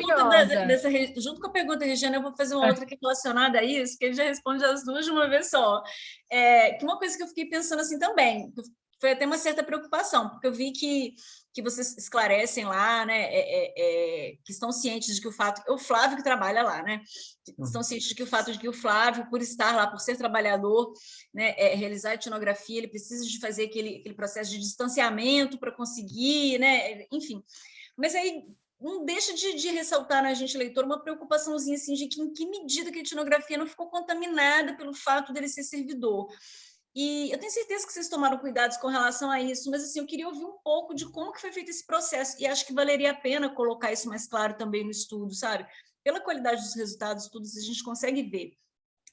Junto com a pergunta, Regiane, eu vou fazer uma outra aqui relacionada a isso, que ele já responde as duas de uma vez só. Que uma coisa que eu fiquei pensando assim também, foi até uma certa preocupação, porque eu vi que vocês esclarecem lá, né, que estão cientes de que o Flávio que trabalha lá, né, estão cientes de que o fato de que o Flávio, por estar lá, por ser trabalhador, né, realizar a etnografia, ele precisa de fazer aquele processo de distanciamento para conseguir, né, enfim. Mas aí não deixa de ressaltar na gente, leitor, uma preocupaçãozinha assim, de que em que medida que a etnografia não ficou contaminada pelo fato dele ser servidor. E eu tenho certeza que vocês tomaram cuidados com relação a isso, mas assim, eu queria ouvir um pouco de como que foi feito esse processo, e acho que valeria a pena colocar isso mais claro também no estudo, sabe? Pela qualidade dos resultados, todos a gente consegue ver,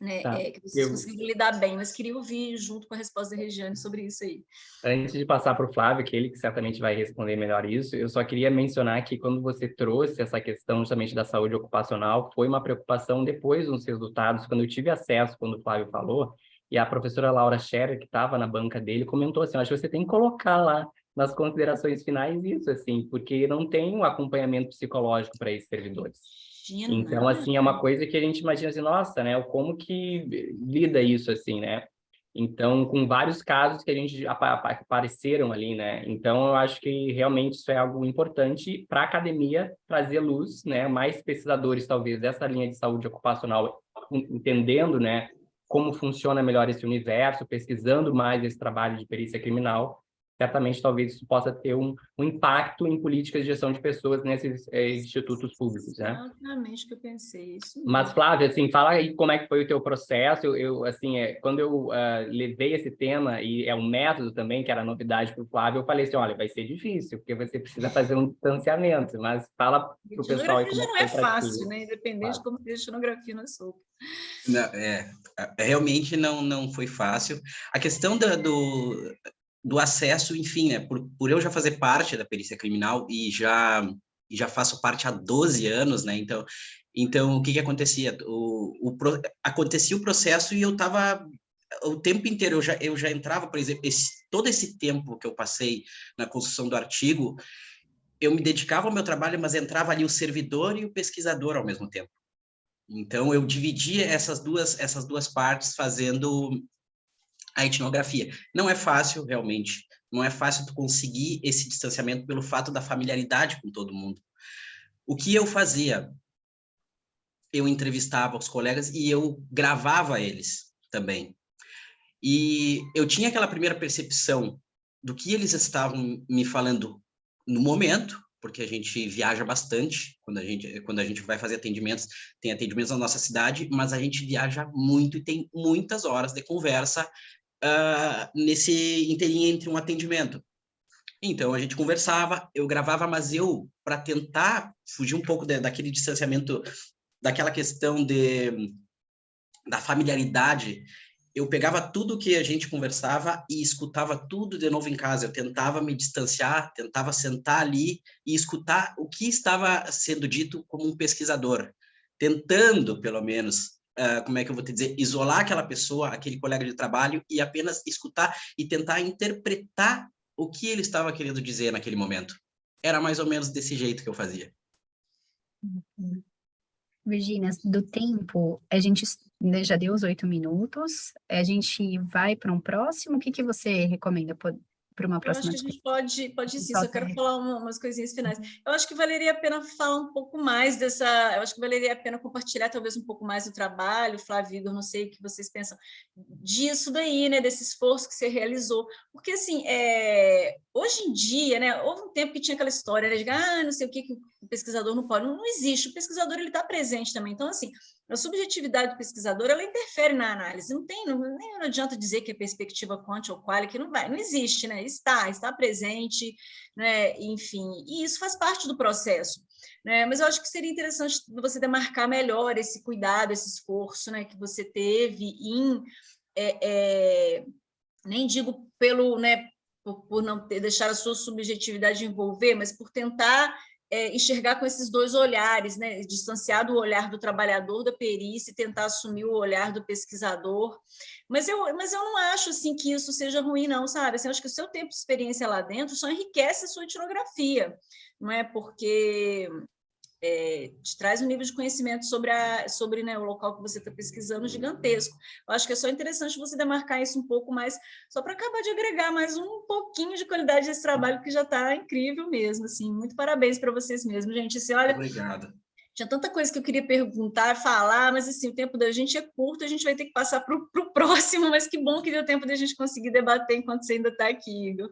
né, que vocês conseguiram lidar bem, mas queria ouvir junto com a resposta da Regiane sobre isso aí. Antes de passar para o Flávio, que ele que certamente vai responder melhor isso, eu só queria mencionar que quando você trouxe essa questão justamente da saúde ocupacional, foi uma preocupação depois dos resultados, quando eu tive acesso, quando o Flávio falou, e a professora Laura Scherer, que estava na banca dele, comentou assim, acho que você tem que colocar lá nas considerações finais isso, assim, porque não tem um acompanhamento psicológico para esses servidores. Então, assim, é uma coisa que a gente imagina assim, nossa, né, como que lida isso, assim, né? Então, com vários casos que a gente apareceram ali, né? Então, eu acho que realmente isso é algo importante para a academia trazer luz, né? Mais pesquisadores, talvez, dessa linha de saúde ocupacional, entendendo, né, como funciona melhor esse universo, pesquisando mais esse trabalho de perícia criminal. Certamente, talvez isso possa ter um impacto em políticas de gestão de pessoas nesses institutos públicos, né? Exatamente o que eu pensei, isso Mas, mesmo. Flávia, assim, fala aí como é que foi o teu processo. Assim, quando eu levei esse tema, e é um método também, que era novidade para o Flávio, eu falei assim, olha, vai ser difícil, porque você precisa fazer um distanciamento, mas fala para o pessoal aí Etnografia como já é que não é foi para fácil, ti. né? Independente de como seja a etnografia na sopa. Não, realmente não foi fácil. A questão do acesso, enfim, né, por eu já fazer parte da perícia criminal e já faço parte há 12 anos, né, então o que que acontecia? Acontecia o processo e eu estava o tempo inteiro, eu já entrava, por exemplo, todo esse tempo que eu passei na construção do artigo, eu me dedicava ao meu trabalho, mas entrava ali o servidor e o pesquisador ao mesmo tempo. Então, eu dividia essas duas partes fazendo a etnografia. Não é fácil, realmente. Não é fácil tu conseguir esse distanciamento pelo fato da familiaridade com todo mundo. O que eu fazia? Eu entrevistava os colegas e eu gravava eles também. E eu tinha aquela primeira percepção do que eles estavam me falando no momento, porque a gente viaja bastante quando a gente vai fazer atendimentos, tem atendimentos na nossa cidade, mas a gente viaja muito e tem muitas horas de conversa nesse inteirinho entre um atendimento. Então a gente conversava, eu gravava, mas eu, para tentar fugir um pouco daquele distanciamento, daquela questão da familiaridade, eu pegava tudo que a gente conversava e escutava tudo de novo em casa. Eu tentava me distanciar, tentava sentar ali e escutar o que estava sendo dito como um pesquisador, tentando, pelo menos, como é que eu vou te dizer, isolar aquela pessoa, aquele colega de trabalho e apenas escutar e tentar interpretar o que ele estava querendo dizer naquele momento. Era mais ou menos desse jeito que eu fazia. Virgínia, do tempo, a gente né, já deu os 8 minutos, a gente vai para um próximo, o que que você recomenda para uma Eu acho próxima que a gente discussão? pode sim, só quero falar umas coisinhas finais. Eu acho que valeria a pena falar um pouco mais dessa, eu acho que valeria a pena compartilhar talvez um pouco mais do trabalho, Flávio, Igor, não sei o que vocês pensam disso daí, né, desse esforço que você realizou, porque assim, hoje em dia, né, houve um tempo que tinha aquela história, né, de não sei o que o pesquisador não pode, não existe, o pesquisador ele está presente também, então assim, a subjetividade do pesquisador, ela interfere na análise, não adianta dizer que é perspectiva quant ou quali, que não existe, né? Está presente, né? Enfim, e isso faz parte do processo, né? Mas eu acho que seria interessante você demarcar melhor esse cuidado, esse esforço, né, que você teve em, nem digo pelo, né, por não deixar a sua subjetividade envolver, mas por tentar enxergar com esses dois olhares, né? Distanciar do olhar do trabalhador da perícia e tentar assumir o olhar do pesquisador. Mas eu não acho assim, que isso seja ruim, não, sabe? Assim, eu acho que o seu tempo de experiência lá dentro só enriquece a sua etnografia, não é? Porque te traz um nível de conhecimento sobre né, o local que você está pesquisando gigantesco. Eu acho que é só interessante você demarcar isso um pouco mais, só para acabar de agregar mais um pouquinho de qualidade desse trabalho, que já está incrível mesmo. Assim, muito parabéns para vocês mesmos, gente. Assim, olha, obrigado. Tinha tanta coisa que eu queria perguntar, falar, mas assim, o tempo da gente é curto, a gente vai ter que passar para o próximo, mas que bom que deu tempo da gente conseguir debater enquanto você ainda está aqui, Igor.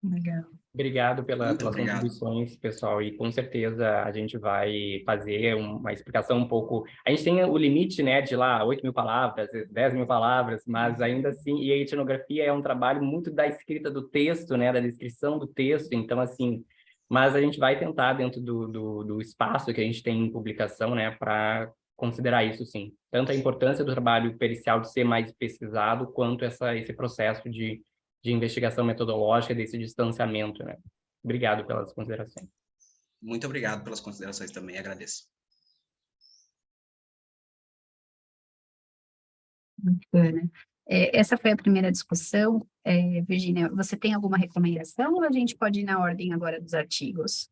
Legal. Obrigado pelas obrigado. contribuições, pessoal, e com certeza a gente vai fazer uma explicação um pouco... A gente tem o limite, né, de lá 8.000 palavras, 10.000 palavras, mas ainda assim, e a etnografia é um trabalho muito da escrita do texto, né, da descrição do texto, então, assim, mas a gente vai tentar, dentro do espaço que a gente tem em publicação, né, para considerar isso, sim. Tanto a importância do trabalho pericial de ser mais pesquisado, quanto esse processo de investigação metodológica, desse distanciamento, né? Obrigado pelas considerações. Muito obrigado pelas considerações também, agradeço. Bacana. Essa foi a primeira discussão. Virgínia, você tem alguma recomendação ou a gente pode ir na ordem agora dos artigos?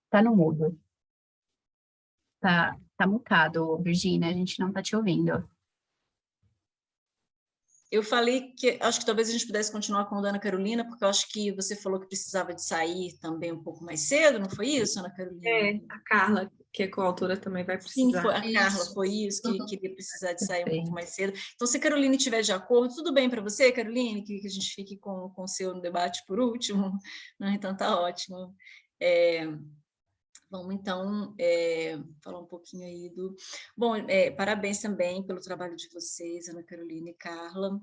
Está no mudo. Tá mutado, Virgínia, a gente não está te ouvindo. eu falei que acho que talvez a gente pudesse continuar com a Ana Carolina, porque eu acho que você falou que precisava de sair também um pouco mais cedo, não foi isso, Ana Carolina? A Carla, que é coautora, também vai Sim, precisar. a Carla, Isso. foi isso, que queria precisar de sair um pouco Perfeito. mais cedo. Então, se a Caroline estiver de acordo, tudo bem para você, Caroline, que a gente fique com o seu no debate por último? Não, então tá ótimo. Vamos, então, falar um pouquinho aí do... Bom, parabéns também pelo trabalho de vocês, Ana Carolina e Carla.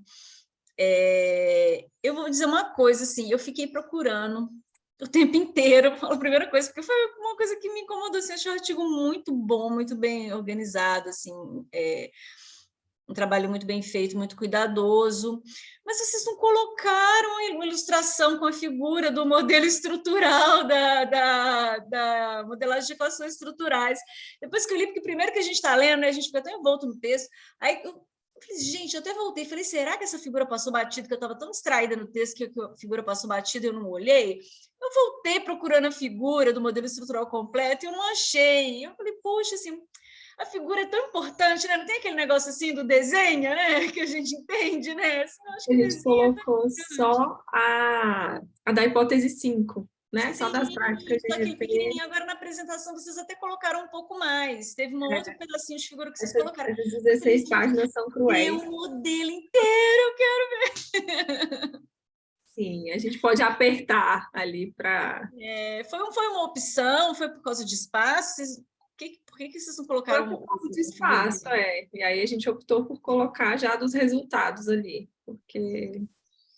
Eu vou dizer uma coisa, assim, eu fiquei procurando o tempo inteiro, eu falo a primeira coisa, porque foi uma coisa que me incomodou, assim, achei o artigo muito bom, muito bem organizado, assim, um trabalho muito bem feito, muito cuidadoso, mas vocês não colocaram uma ilustração com a figura do modelo estrutural, da modelagem de equações estruturais. Depois que eu li, porque primeiro que a gente está lendo, né, a gente fica até envolto no texto, aí eu falei, gente, eu até voltei, falei, será que essa figura passou batida, que eu estava tão distraída no texto que a figura passou batida e eu não olhei? Eu voltei procurando a figura do modelo estrutural completo e eu não achei. Eu falei, poxa, assim, a figura é tão importante, né? Não tem aquele negócio assim do desenho, né? Que a gente entende, né? Assim, eu acho que A gente colocou só a da hipótese 5, né? Só das práticas de só aquele GP. pequenininho. Agora, na apresentação, vocês até colocaram um pouco mais. Teve um outro pedacinho de figura que vocês colocaram. Essas 16 páginas são cruéis. Tem um modelo inteiro, eu quero ver. Sim, a gente pode apertar ali para... Foi uma opção? Foi por causa de espaço? Por que vocês não colocaram... Foi por causa de espaço, E aí a gente optou por colocar já dos resultados ali, porque,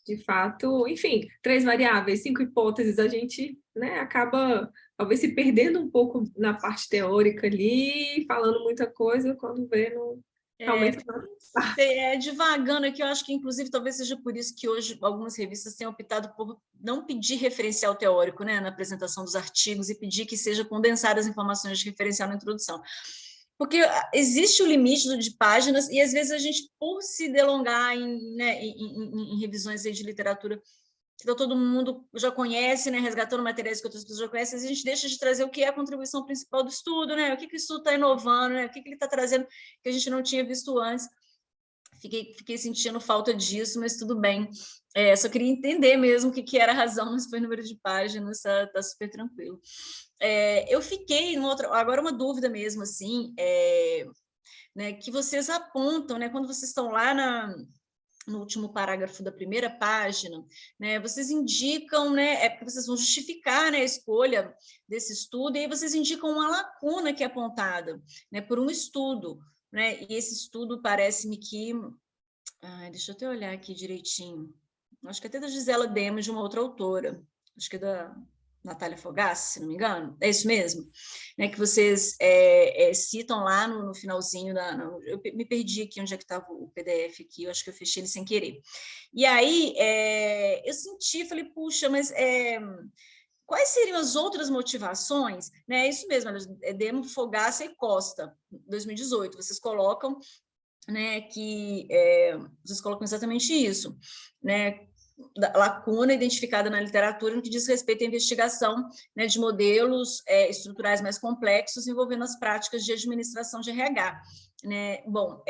de fato, enfim, 3 variáveis, 5 hipóteses, a gente, né, acaba talvez se perdendo um pouco na parte teórica ali, falando muita coisa, quando vê, não... Realmente divagando aqui, eu acho que, inclusive, talvez seja por isso que hoje algumas revistas têm optado por não pedir referencial teórico, né, na apresentação dos artigos e pedir que seja condensadas as informações de referencial na introdução. Porque existe o limite de páginas e, às vezes, a gente, por se delongar em revisões aí de literatura que todo mundo já conhece, né, resgatando materiais que outras pessoas já conhecem, a gente deixa de trazer o que é a contribuição principal do estudo, né, o que o estudo está inovando, né, o que ele está trazendo que a gente não tinha visto antes. Fiquei sentindo falta disso, mas tudo bem. Só queria entender mesmo o que era a razão, mas foi o número de páginas, tá super tranquilo. Eu fiquei, agora uma dúvida mesmo, assim, né, que vocês apontam, né, quando vocês estão lá no último parágrafo da primeira página, né, vocês indicam, né, porque vocês vão justificar, né, a escolha desse estudo, e aí vocês indicam uma lacuna que é apontada, né, por um estudo, né, e esse estudo parece-me que... deixa eu até olhar aqui direitinho. Acho que até da Gisela Demos, de uma outra autora. Acho que é da Natália Fogassi, se não me engano. É isso mesmo? Né, que vocês citam lá no finalzinho eu me perdi aqui onde é que estava o PDF aqui, eu acho que eu fechei ele sem querer. E aí, eu senti, falei, puxa, mas... quais seriam as outras motivações? Né, é isso mesmo, Demo, Fogassi e Costa, 2018, vocês colocam, né, que vocês colocam exatamente isso, né, lacuna identificada na literatura no que diz respeito à investigação, né, de modelos estruturais mais complexos envolvendo as práticas de administração de RH. Né? Bom,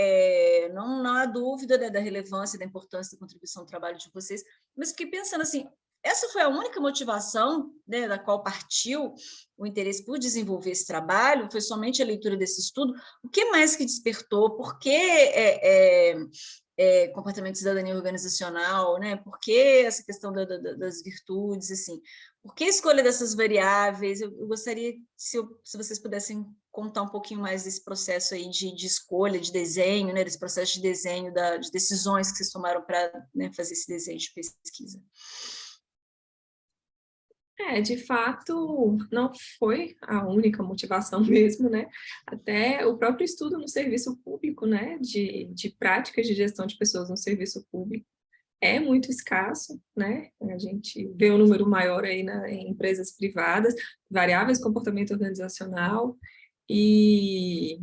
não há dúvida, né, da relevância e da importância da contribuição do trabalho de vocês, mas fiquei pensando assim, essa foi a única motivação, né, da qual partiu o interesse por desenvolver esse trabalho? Foi somente a leitura desse estudo? O que mais que despertou? Por que comportamento de cidadania organizacional? Né? Por que essa questão das virtudes? Assim? Por que a escolha dessas variáveis? Eu gostaria, se vocês pudessem contar um pouquinho mais desse processo aí de escolha, de desenho, né, desse processo de desenho, de decisões que vocês tomaram para, né, fazer esse desenho de pesquisa. De fato, não foi a única motivação mesmo, né? Até o próprio estudo no serviço público, né? De práticas de gestão de pessoas no serviço público é muito escasso, né? A gente vê um número maior aí em empresas privadas, variáveis de comportamento organizacional e...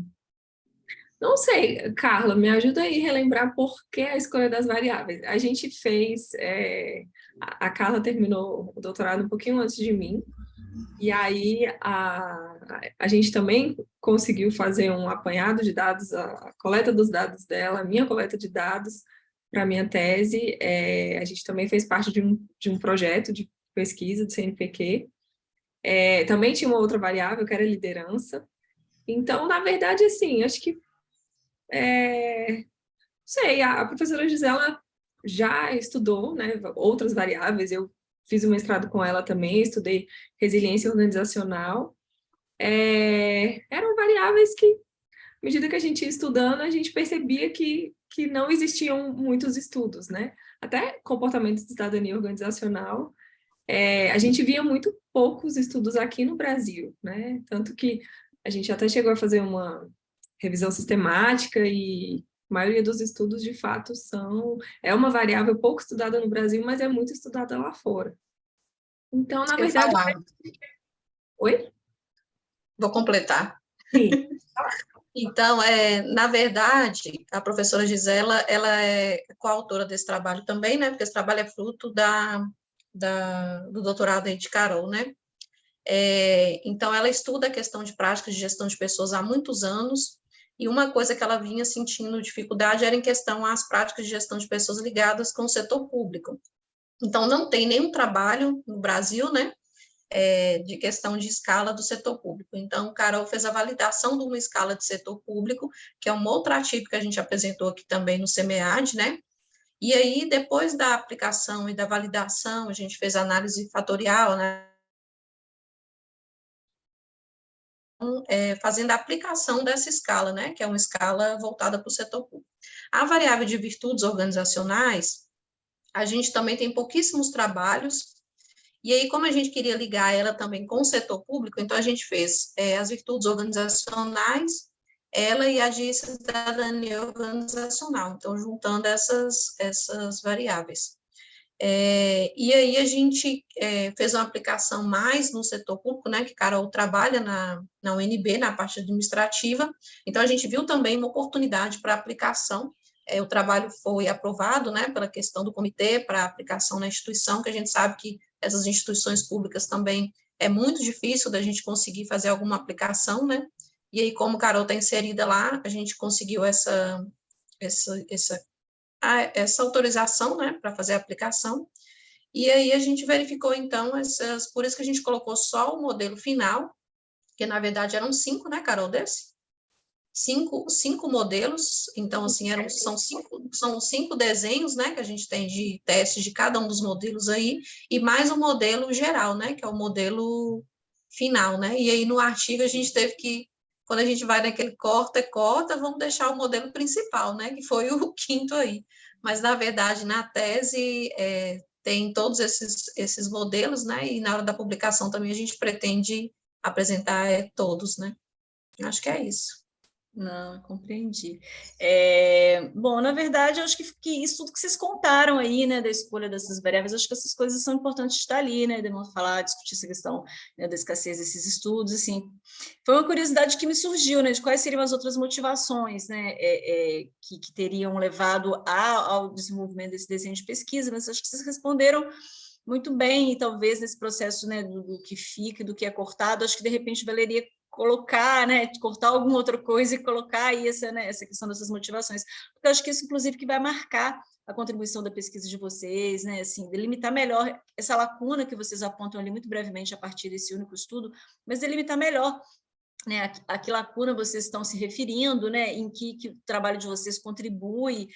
Não sei, Carla, me ajuda aí a relembrar por que a escolha das variáveis. A gente fez... A Carla terminou o doutorado um pouquinho antes de mim, e aí a gente também conseguiu fazer um apanhado de dados, a coleta dos dados dela, a minha coleta de dados, para a minha tese. A gente também fez parte de um projeto de pesquisa do CNPq. Também tinha uma outra variável, que era liderança. Então, na verdade, assim, acho que, sei, a professora Gisela já estudou, né, outras variáveis. Eu fiz o mestrado com ela também, estudei resiliência organizacional. Eram variáveis que, à medida que a gente ia estudando, a gente percebia que não existiam muitos estudos, né? Até comportamento de cidadania organizacional, a gente via muito poucos estudos aqui no Brasil, né? Tanto que a gente até chegou a fazer uma revisão sistemática e a maioria dos estudos, de fato, é uma variável pouco estudada no Brasil, mas é muito estudada lá fora. Então, na verdade... Oi? Vou completar. Sim. Então, na verdade, a professora Gisela, ela é coautora desse trabalho também, né? Porque esse trabalho é fruto do doutorado aí de Carol, né? Então, ela estuda a questão de práticas de gestão de pessoas há muitos anos, e uma coisa que ela vinha sentindo dificuldade era em questão às práticas de gestão de pessoas ligadas com o setor público. Então, não tem nenhum trabalho no Brasil, né, de questão de escala do setor público. Então, Carol fez a validação de uma escala de setor público, que é um outro artigo que a gente apresentou aqui também no CEMEAD, né, e aí, depois da aplicação e da validação, a gente fez análise fatorial, né, fazendo a aplicação dessa escala, né, que é uma escala voltada para o setor público. A variável de virtudes organizacionais, a gente também tem pouquíssimos trabalhos, e aí, como a gente queria ligar ela também com o setor público, então a gente fez as virtudes organizacionais, ela e a de cidadania organizacional, então juntando essas variáveis. E aí a gente fez uma aplicação mais no setor público, né, que Carol trabalha na UNB, na parte administrativa, então a gente viu também uma oportunidade para aplicação. O trabalho foi aprovado, né, pela questão do comitê para aplicação na instituição, que a gente sabe que essas instituições públicas também é muito difícil da gente conseguir fazer alguma aplicação, né, e aí como Carol está inserida lá, a gente conseguiu essa autorização, né, para fazer a aplicação, e aí a gente verificou, então, por isso que a gente colocou só o modelo final, que na verdade eram 5, né, Carol, desse? 5 modelos, então, assim, são 5 desenhos, né, que a gente tem de testes de cada um dos modelos aí, e mais um modelo geral, né, que é o modelo final, né, e aí no artigo a gente teve que, quando a gente vai naquele corta, vamos deixar o modelo principal, né, que foi o 5º aí, mas na verdade na tese tem todos esses modelos, né, e na hora da publicação também a gente pretende apresentar todos, né, acho que é isso. Não, compreendi. Bom, na verdade, eu acho que isso tudo que vocês contaram aí, né, da escolha dessas variáveis, acho que essas coisas são importantes de estar ali, né, discutir essa questão, né, da escassez desses estudos, assim. Foi uma curiosidade que me surgiu, né, de quais seriam as outras motivações, né, que teriam levado ao desenvolvimento desse desenho de pesquisa, mas acho que vocês responderam muito bem, e talvez nesse processo, né, do que fica e do que é cortado, acho que de repente valeria colocar, né, cortar alguma outra coisa e colocar aí essa questão dessas motivações, porque eu acho que isso, inclusive, que vai marcar a contribuição da pesquisa de vocês, né, assim, delimitar melhor essa lacuna que vocês apontam ali muito brevemente a partir desse único estudo, mas delimitar melhor, né, a que lacuna vocês estão se referindo, né, em que o trabalho de vocês contribui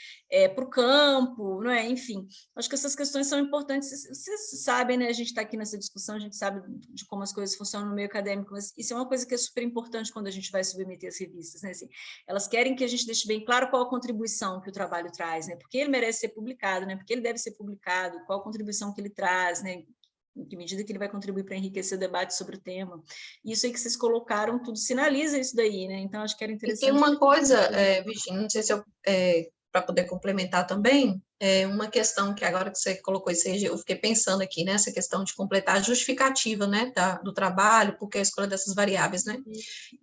para o campo, não é? Enfim, acho que essas questões são importantes, vocês sabem, né, a gente está aqui nessa discussão, a gente sabe de como as coisas funcionam no meio acadêmico, mas isso é uma coisa que é super importante quando a gente vai submeter as revistas, né, assim, elas querem que a gente deixe bem claro qual a contribuição que o trabalho traz, né, porque ele merece ser publicado, né, porque ele deve ser publicado, qual a contribuição que ele traz, né, em que medida que ele vai contribuir para enriquecer o debate sobre o tema. Isso aí que vocês colocaram, tudo sinaliza isso daí, né? Então, acho que era interessante. E tem uma coisa, Virginia, não sei se para poder complementar também, uma questão que agora que você colocou isso aí, eu fiquei pensando aqui, né, essa questão de completar a justificativa, né, do trabalho, porque a escolha dessas variáveis, né?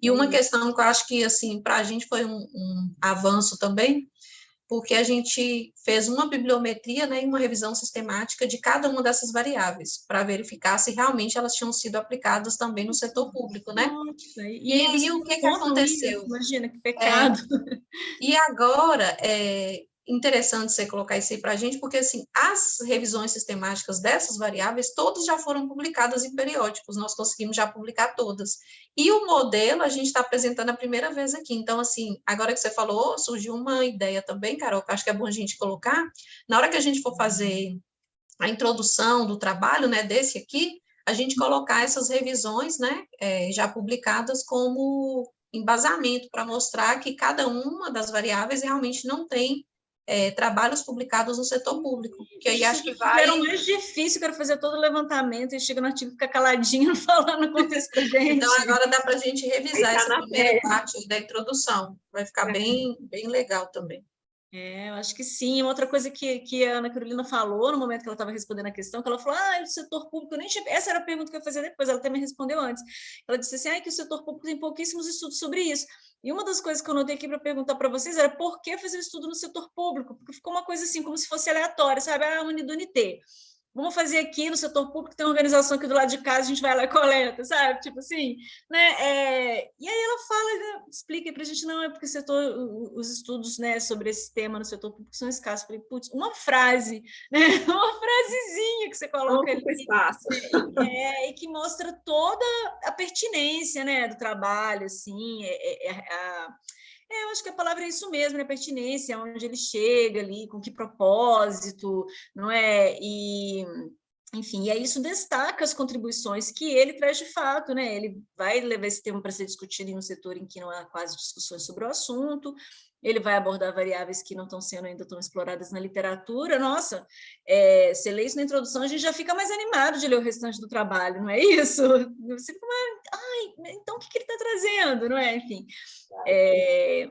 E uma questão que eu acho que, assim, para a gente foi um avanço também, porque a gente fez uma bibliometria, né, e uma revisão sistemática de cada uma dessas variáveis, para verificar se realmente elas tinham sido aplicadas também no setor público, né? Nossa, e aí o que aconteceu? Imagina, que pecado. E agora, interessante você colocar isso aí para a gente, porque, assim, as revisões sistemáticas dessas variáveis, todas já foram publicadas em periódicos, nós conseguimos já publicar todas. E o modelo a gente está apresentando a primeira vez aqui. Então, assim, agora que você falou, surgiu uma ideia também, Carol, que acho que é bom a gente colocar, na hora que a gente for fazer a introdução do trabalho, né, desse aqui, a gente colocar essas revisões, né, já publicadas como embasamento para mostrar que cada uma das variáveis realmente não tem trabalhos publicados no setor público, que aí acho que vai... Era o mais difícil, quero fazer todo o levantamento, e chega no artigo, fica caladinho, falando, acontece com a gente. Então, agora dá para a gente revisar essa primeira parte da introdução, vai ficar bem legal também. Eu acho que sim. Outra coisa que a Ana Carolina falou no momento que ela estava respondendo a questão, que ela falou, o setor público, nem tinha... Essa era a pergunta que eu ia fazer depois, ela até me respondeu antes. Ela disse assim, que o setor público tem pouquíssimos estudos sobre isso. E uma das coisas que eu notei aqui para perguntar para vocês era por que fazer estudo no setor público? Porque ficou uma coisa assim, como se fosse aleatória, sabe? Unidunité. Vamos fazer aqui no setor público, tem uma organização aqui do lado de casa, a gente vai lá e coleta, sabe? Tipo assim, né? E aí ela fala, né, explica para a gente, não, é porque os estudos, né, sobre esse tema no setor público são escassos. Falei, putz, uma frase, né? Uma frasezinha que você coloca ali, e que mostra toda a pertinência, né, do trabalho, assim, eu acho que a palavra é isso mesmo, né? Pertinência, onde ele chega ali, com que propósito, não é? E, enfim, e aí isso destaca as contribuições que ele traz de fato, né? Ele vai levar esse tema para ser discutido em um setor em que não há quase discussões sobre o assunto, ele vai abordar variáveis que não estão sendo ainda tão exploradas na literatura. Nossa, você lê isso na introdução, a gente já fica mais animado de ler o restante do trabalho, não é isso? Você fica então o que ele está trazendo, não é? Enfim,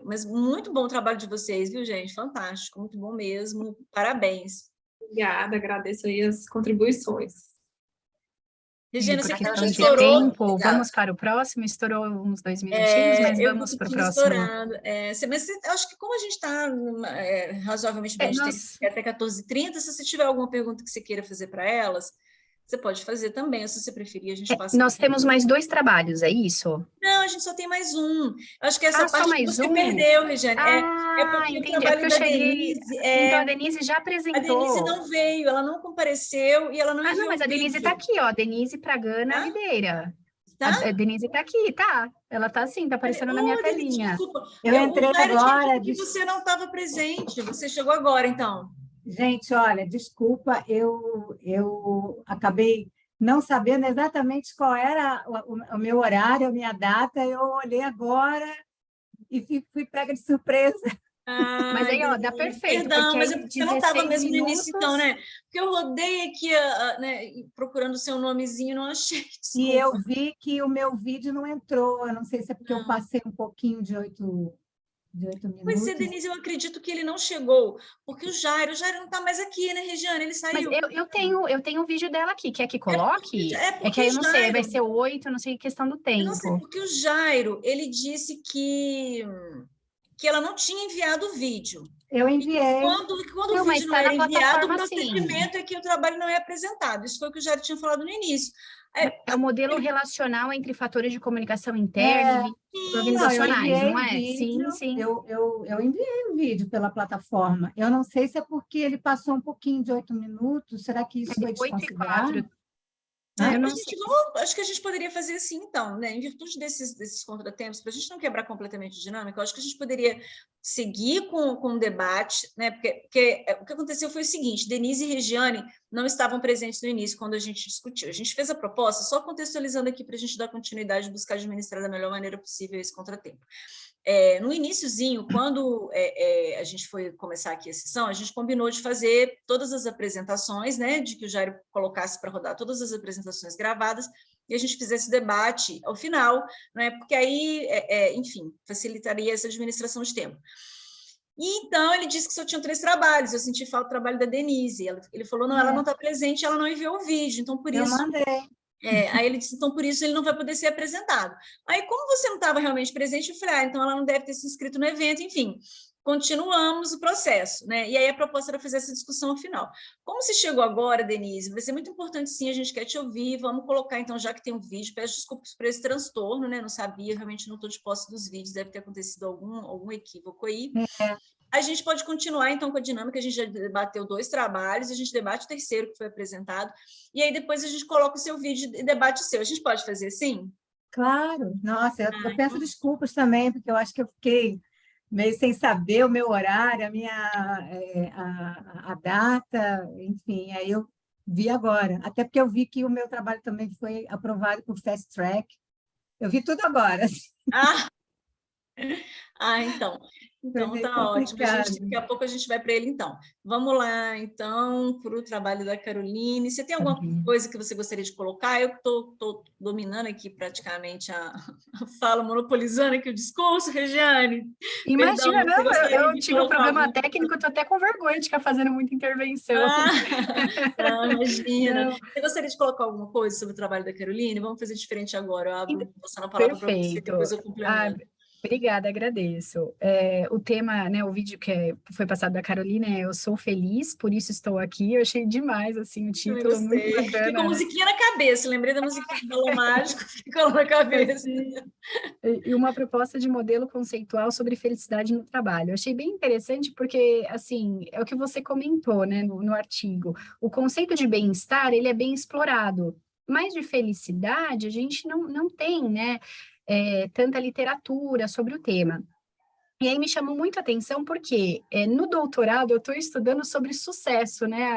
mas muito bom o trabalho de vocês, viu, gente? Fantástico, muito bom mesmo, parabéns. Obrigada, agradeço aí as contribuições. Regina, por você questão já de estourou? tempo, vamos para o próximo, estourou uns 2 minutinhos, mas vamos para o próximo. Estourando. Mas eu acho que como a gente está razoavelmente bem de tempo, até 14h30, se você tiver alguma pergunta que você queira fazer para elas, você pode fazer também, ou se você preferir, a gente passa... Nós temos mais 2 trabalhos, é isso? Não, a gente só tem mais um. Eu acho que essa parte só mais você um? perdeu, Regiane. Porque entendi. o trabalho da cheguei... Denise... Então, a Denise já apresentou. A Denise não veio, ela não compareceu e ela não enviou mas a Denise está aqui, ó, Denise Pragana Videira. Tá? A Denise está aqui, tá? Ela está assim, está aparecendo na minha telinha. Desculpa. Eu entrei agora. E você não estava presente, você chegou agora, então. Gente, olha, desculpa, eu acabei não sabendo exatamente qual era o meu horário, a minha data, eu olhei agora e fui pega de surpresa. Mas aí, ó, dá perfeito. Perdão, mas você não estava mesmo minutos... no início, então, né? Porque eu rodei aqui, né, procurando o seu nomezinho, não achei. Desculpa. E eu vi que o meu vídeo não entrou, eu não sei se é porque eu passei um pouquinho de 8 minutos. Pois é, Denise, eu acredito que ele não chegou, porque o Jairo não está mais aqui, né, Regiane? Ele saiu. Mas eu tenho o vídeo dela aqui, quer que coloque? Porque que aí eu não sei, vai ser 8, não sei, questão do tempo. Eu não sei, porque o Jairo, ele disse que ela não tinha enviado o vídeo. Eu enviei. Quando o vídeo não era enviado, o procedimento é que o trabalho não é apresentado. Isso foi o que o Jairo tinha falado no início. É o modelo relacional entre fatores de comunicação interna e organizacionais, não é? Sim. Eu enviei o vídeo pela plataforma. Eu não sei se é porque ele passou um pouquinho de 8 minutos. Será que isso foi desconsiderado? Acho que a gente poderia fazer assim, então, né? Em virtude desses contratempos, para a gente não quebrar completamente a dinâmica, eu acho que a gente poderia seguir com o debate, né? Porque o que aconteceu foi o seguinte: Denise e Regiane não estavam presentes no início, quando a gente discutiu. A gente fez a proposta, só contextualizando aqui para a gente dar continuidade e buscar administrar da melhor maneira possível esse contratempo. No iniciozinho, quando a gente foi começar aqui a sessão, a gente combinou de fazer todas as apresentações, né, de que o Jairo colocasse para rodar todas as apresentações gravadas, e a gente fizesse debate ao final, né, porque aí, enfim, facilitaria essa administração de tempo. E então ele disse que só tinham 3 trabalhos, eu senti falta do trabalho da Denise, ele falou, não, ela não está presente, ela não enviou o vídeo, então por isso... Eu mandei. Aí ele disse, então por isso ele não vai poder ser apresentado. Aí como você não estava realmente presente, eu falei, então ela não deve ter se inscrito no evento, enfim, continuamos o processo, né? E aí a proposta era fazer essa discussão ao final. Como você chegou agora, Denise, vai ser muito importante sim, a gente quer te ouvir, vamos colocar então, já que tem um vídeo, peço desculpas por esse transtorno, né? Não sabia, realmente não estou de posse dos vídeos, deve ter acontecido algum equívoco aí. a gente pode continuar, então, com a dinâmica. A gente já debateu 2 trabalhos, a gente debate o terceiro que foi apresentado, e aí depois a gente coloca o seu vídeo e debate o seu. A gente pode fazer assim? Claro, nossa, eu peço desculpas também, porque eu acho que eu fiquei meio sem saber o meu horário, a data, enfim, aí eu vi agora. Até porque eu vi que o meu trabalho também foi aprovado por Fast Track. Eu vi tudo agora. Então. Então, Foi tá ótimo. complicado. Daqui a pouco a gente vai para ele, então. Vamos lá, então, para o trabalho da Caroline. Você tem alguma coisa que você gostaria de colocar? Eu estou dominando aqui praticamente a fala, monopolizando aqui o discurso, Regiane. Imagina, Perdão, não, eu tive um problema algum... técnico, estou até com vergonha de ficar fazendo muita intervenção. Não, imagina. Não. Você gostaria de colocar alguma coisa sobre o trabalho da Caroline? Vamos fazer diferente agora. Eu abro passando a palavra para você, Perfeito. depois eu complemento. Obrigada, agradeço. O tema, né, o vídeo que foi passado da Carolina é Eu Sou Feliz, por isso estou aqui. Eu achei demais, assim, o título, muito bacana. Fiquei com a musiquinha na cabeça, lembrei da musiquinha do Balão Mágico, ficou na cabeça. E uma proposta de modelo conceitual sobre felicidade no trabalho. Eu achei bem interessante porque, assim, é o que você comentou, né, no artigo. O conceito de bem-estar, ele é bem explorado, mas de felicidade a gente não tem, né, tanta literatura sobre o tema. E aí me chamou muito a atenção porque no doutorado eu estou estudando sobre sucesso, né?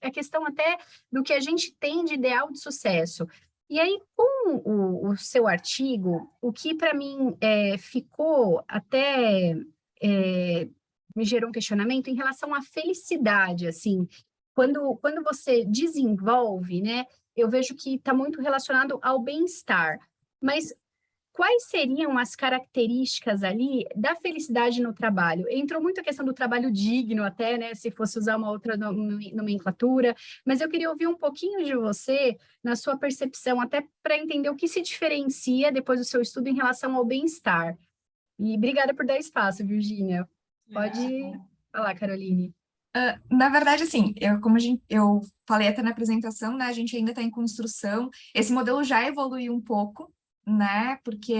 A questão até do que a gente tem de ideal de sucesso. E aí, com o seu artigo, o que para mim ficou até me gerou um questionamento em relação à felicidade, assim. Quando você desenvolve, né? Eu vejo que está muito relacionado ao bem-estar. Mas quais seriam as características ali da felicidade no trabalho? Entrou muito a questão do trabalho digno até, né, se fosse usar uma outra nomenclatura, mas eu queria ouvir um pouquinho de você, na sua percepção, até para entender o que se diferencia depois do seu estudo em relação ao bem-estar. E obrigada por dar espaço, Virgínia. Pode falar, Caroline. Na verdade, assim, como eu falei até na apresentação, né, a gente ainda está em construção. Esse modelo já evoluiu um pouco, né, porque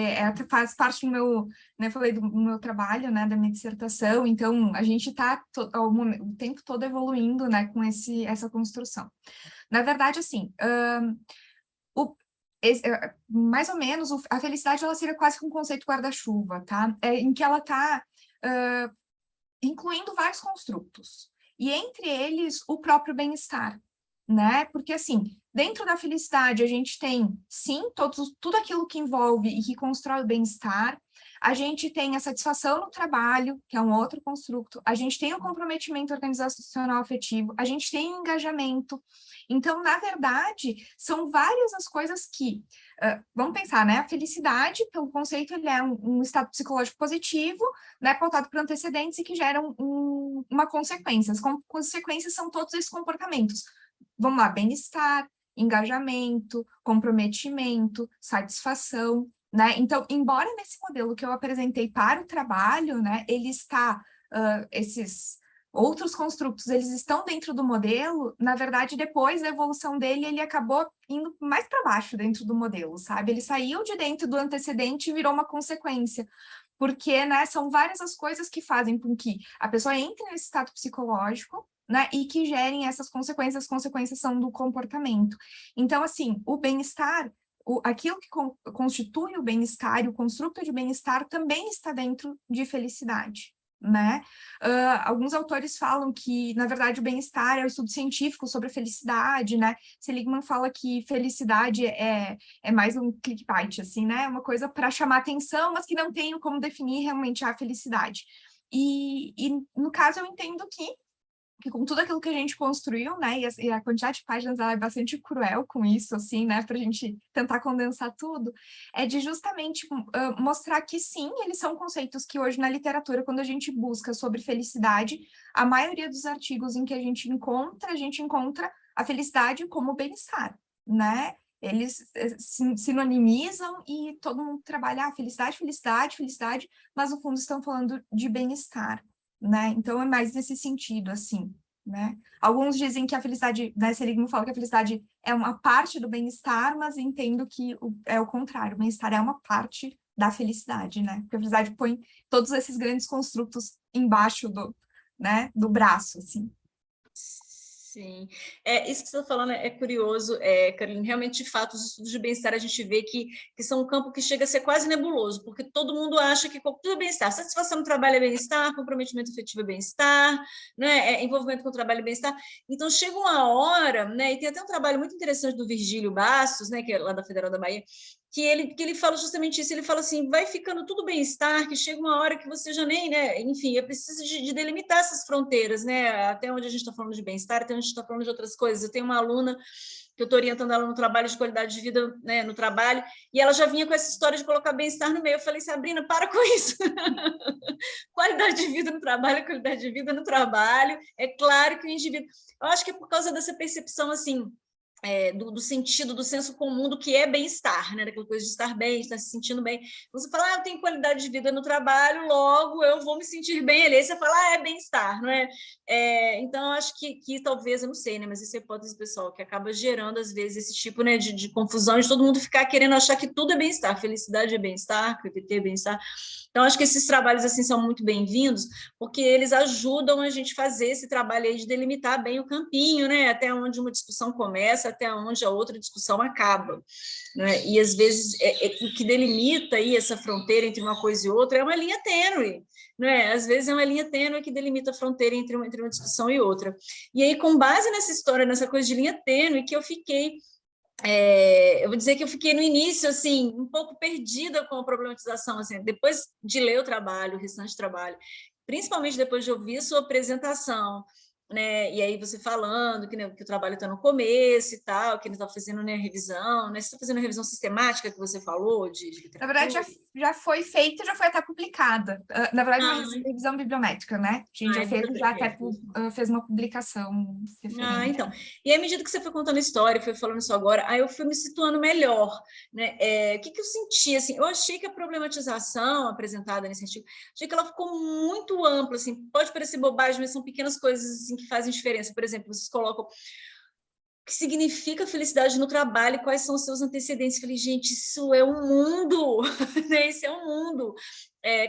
faz parte do meu, né, falei do meu trabalho, né, da minha dissertação, então a gente está o tempo todo evoluindo, né, com essa construção. Na verdade, assim, mais ou menos, a felicidade, ela seria quase que um conceito guarda-chuva, tá? Em que ela está incluindo vários construtos, e entre eles o próprio bem-estar, né? Porque, assim, dentro da felicidade a gente tem, sim, tudo aquilo que envolve e que constrói o bem-estar, a gente tem a satisfação no trabalho, que é um outro construto, a gente tem o comprometimento organizacional afetivo, a gente tem o engajamento. Então, na verdade, são várias as coisas que, vamos pensar, né? A felicidade, pelo conceito, ele é um estado psicológico positivo, né, pautado por antecedentes e que geram uma consequência. As consequências são todos esses comportamentos. Vamos lá, bem-estar, engajamento, comprometimento, satisfação, né? Então, embora nesse modelo que eu apresentei para o trabalho, né, ele está, esses outros construtos, eles estão dentro do modelo, na verdade, depois da evolução dele, ele acabou indo mais para baixo dentro do modelo, sabe? Ele saiu de dentro do antecedente e virou uma consequência, porque, né, são várias as coisas que fazem com que a pessoa entre nesse estado psicológico, né, e que gerem essas consequências. As consequências são do comportamento. Então, assim, o bem-estar, aquilo que constitui o bem-estar e o construto de bem-estar também está dentro de felicidade, né? Alguns autores falam que, na verdade, o bem-estar é o estudo científico sobre a felicidade, né? Seligman fala que felicidade é mais um clickbait, assim, né? Uma coisa para chamar atenção, mas que não tem como definir realmente a felicidade. E no caso, eu entendo que com tudo aquilo que a gente construiu, né, e a quantidade de páginas ela é bastante cruel com isso, assim, né, para a gente tentar condensar tudo, é de justamente mostrar que sim, eles são conceitos que hoje na literatura, quando a gente busca sobre felicidade, a maioria dos artigos em que a gente encontra a felicidade como bem-estar, né, eles sinonimizam e todo mundo trabalha felicidade, felicidade, felicidade, mas no fundo estão falando de bem-estar, né? Então, é mais nesse sentido, assim, né? Alguns dizem que a felicidade, né, Seligman fala que a felicidade é uma parte do bem-estar, mas entendo que é o contrário, o bem-estar é uma parte da felicidade, né? Porque a felicidade põe todos esses grandes construtos embaixo né, do braço, assim. Sim, isso que você está falando é curioso, Carolina, realmente, de fato, os estudos de bem-estar a gente vê que são um campo que chega a ser quase nebuloso, porque todo mundo acha que tudo é bem-estar, satisfação no trabalho é bem-estar, comprometimento efetivo é bem-estar, né, envolvimento com o trabalho é bem-estar, então chega uma hora, né, e tem até um trabalho muito interessante do Virgílio Bastos, né, que é lá da Federal da Bahia, que ele fala justamente isso, ele fala assim, vai ficando tudo bem-estar, que chega uma hora que você já nem, né, enfim, é preciso de delimitar essas fronteiras, né, até onde a gente está falando de bem-estar, até onde a gente está falando de outras coisas. Eu tenho uma aluna que eu estou orientando ela no trabalho de qualidade de vida, né, no trabalho, e ela já vinha com essa história de colocar bem-estar no meio. Eu falei, Sabrina, para com isso. Qualidade de vida no trabalho, qualidade de vida no trabalho. É claro que o indivíduo... Eu acho que é por causa dessa percepção, assim, do sentido, do senso comum do que é bem-estar, né? Daquela coisa de estar bem, estar se sentindo bem. Você fala, eu tenho qualidade de vida no trabalho, logo eu vou me sentir bem ali. Aí você fala, é bem-estar, não é? Então, eu acho que talvez, eu não sei, né? Mas isso é hipótese pessoal, que acaba gerando, às vezes, esse tipo, né, de confusão, de todo mundo ficar querendo achar que tudo é bem-estar, felicidade é bem-estar, PPT é bem-estar. Então, acho que esses trabalhos, assim, são muito bem-vindos, porque eles ajudam a gente a fazer esse trabalho aí de delimitar bem o campinho, né? Até onde uma discussão começa, até onde a outra discussão acaba, né? E, às vezes, o que delimita aí essa fronteira entre uma coisa e outra é uma linha tênue, né? Às vezes é uma linha tênue que delimita a fronteira entre uma discussão e outra. E aí, com base nessa história, nessa coisa de linha tênue, que eu fiquei... eu vou dizer que eu fiquei no início, assim, um pouco perdida com a problematização, assim, depois de ler o trabalho, o restante do trabalho, principalmente depois de ouvir a sua apresentação, né, e aí você falando que, né, que o trabalho está no começo e tal, que ele está fazendo, né, revisão, né, você está fazendo a revisão sistemática que você falou, de literatura? Na verdade, já foi feita, já foi até publicada. Na verdade, uma revisão bibliométrica, né? A gente já fez, já até fez uma publicação referente. Então. E à medida que você foi contando a história, foi falando isso agora, aí eu fui me situando melhor, né? O que eu senti, assim, eu achei que a problematização apresentada nesse artigo, achei que ela ficou muito ampla, assim, pode parecer bobagem, mas são pequenas coisas, assim, que fazem diferença. Por exemplo, vocês colocam o que significa felicidade no trabalho, quais são os seus antecedentes. Falei, gente, isso é um mundo, né? Isso é um mundo.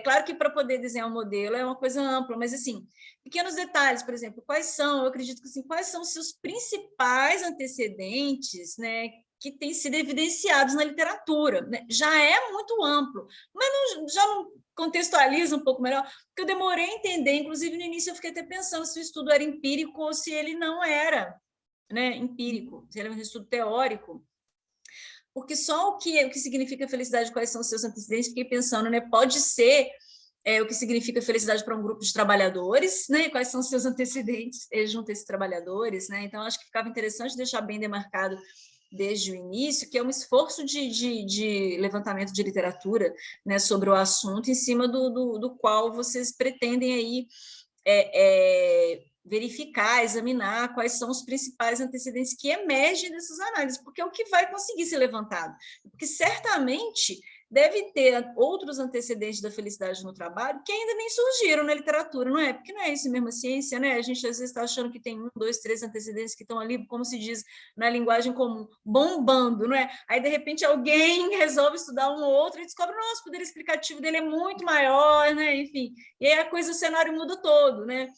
Claro que para poder desenhar um modelo é uma coisa ampla, mas, assim, pequenos detalhes, por exemplo, eu acredito que, assim, quais são os seus principais antecedentes, né, que têm sido evidenciados na literatura, né? Já é muito amplo, mas já não contextualiza um pouco melhor, porque eu demorei a entender, inclusive no início eu fiquei até pensando se o estudo era empírico ou se ele não era, né, empírico, se ele é um estudo teórico, porque só o que significa felicidade, quais são os seus antecedentes, fiquei pensando, né, pode ser o que significa felicidade para um grupo de trabalhadores, né, quais são os seus antecedentes junto a esses trabalhadores, né, então acho que ficava interessante deixar bem demarcado desde o início, que é um esforço de levantamento de literatura, né, sobre o assunto, em cima do qual vocês pretendem aí verificar, examinar quais são os principais antecedentes que emergem dessas análises, porque é o que vai conseguir ser levantado. Porque certamente deve ter outros antecedentes da felicidade no trabalho que ainda nem surgiram na literatura, não é? Porque não é isso mesmo a ciência, né? A gente às vezes está achando que tem 1, 2, 3 antecedentes que estão ali, como se diz na linguagem comum, bombando, não é? Aí, de repente, alguém resolve estudar um ou outro e descobre, nossa, o poder explicativo dele é muito maior, né? Enfim, e aí o cenário muda todo, né?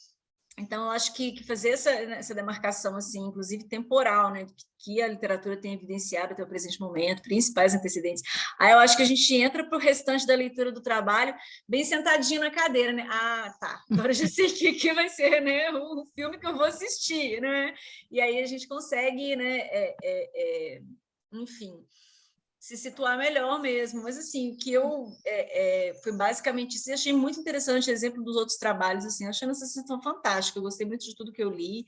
Então, eu acho que fazer essa demarcação, assim, inclusive temporal, né, que a literatura tem evidenciado até o presente momento, principais antecedentes, aí eu acho que a gente entra para o restante da leitura do trabalho, bem sentadinho na cadeira, né? Tá, agora eu já sei que vai ser, né, o filme que eu vou assistir, né? E aí a gente consegue, né, enfim, se situar melhor mesmo, mas, assim, o que eu foi basicamente isso, e achei muito interessante o exemplo dos outros trabalhos, assim, achando essa sessão fantástica, eu gostei muito de tudo que eu li,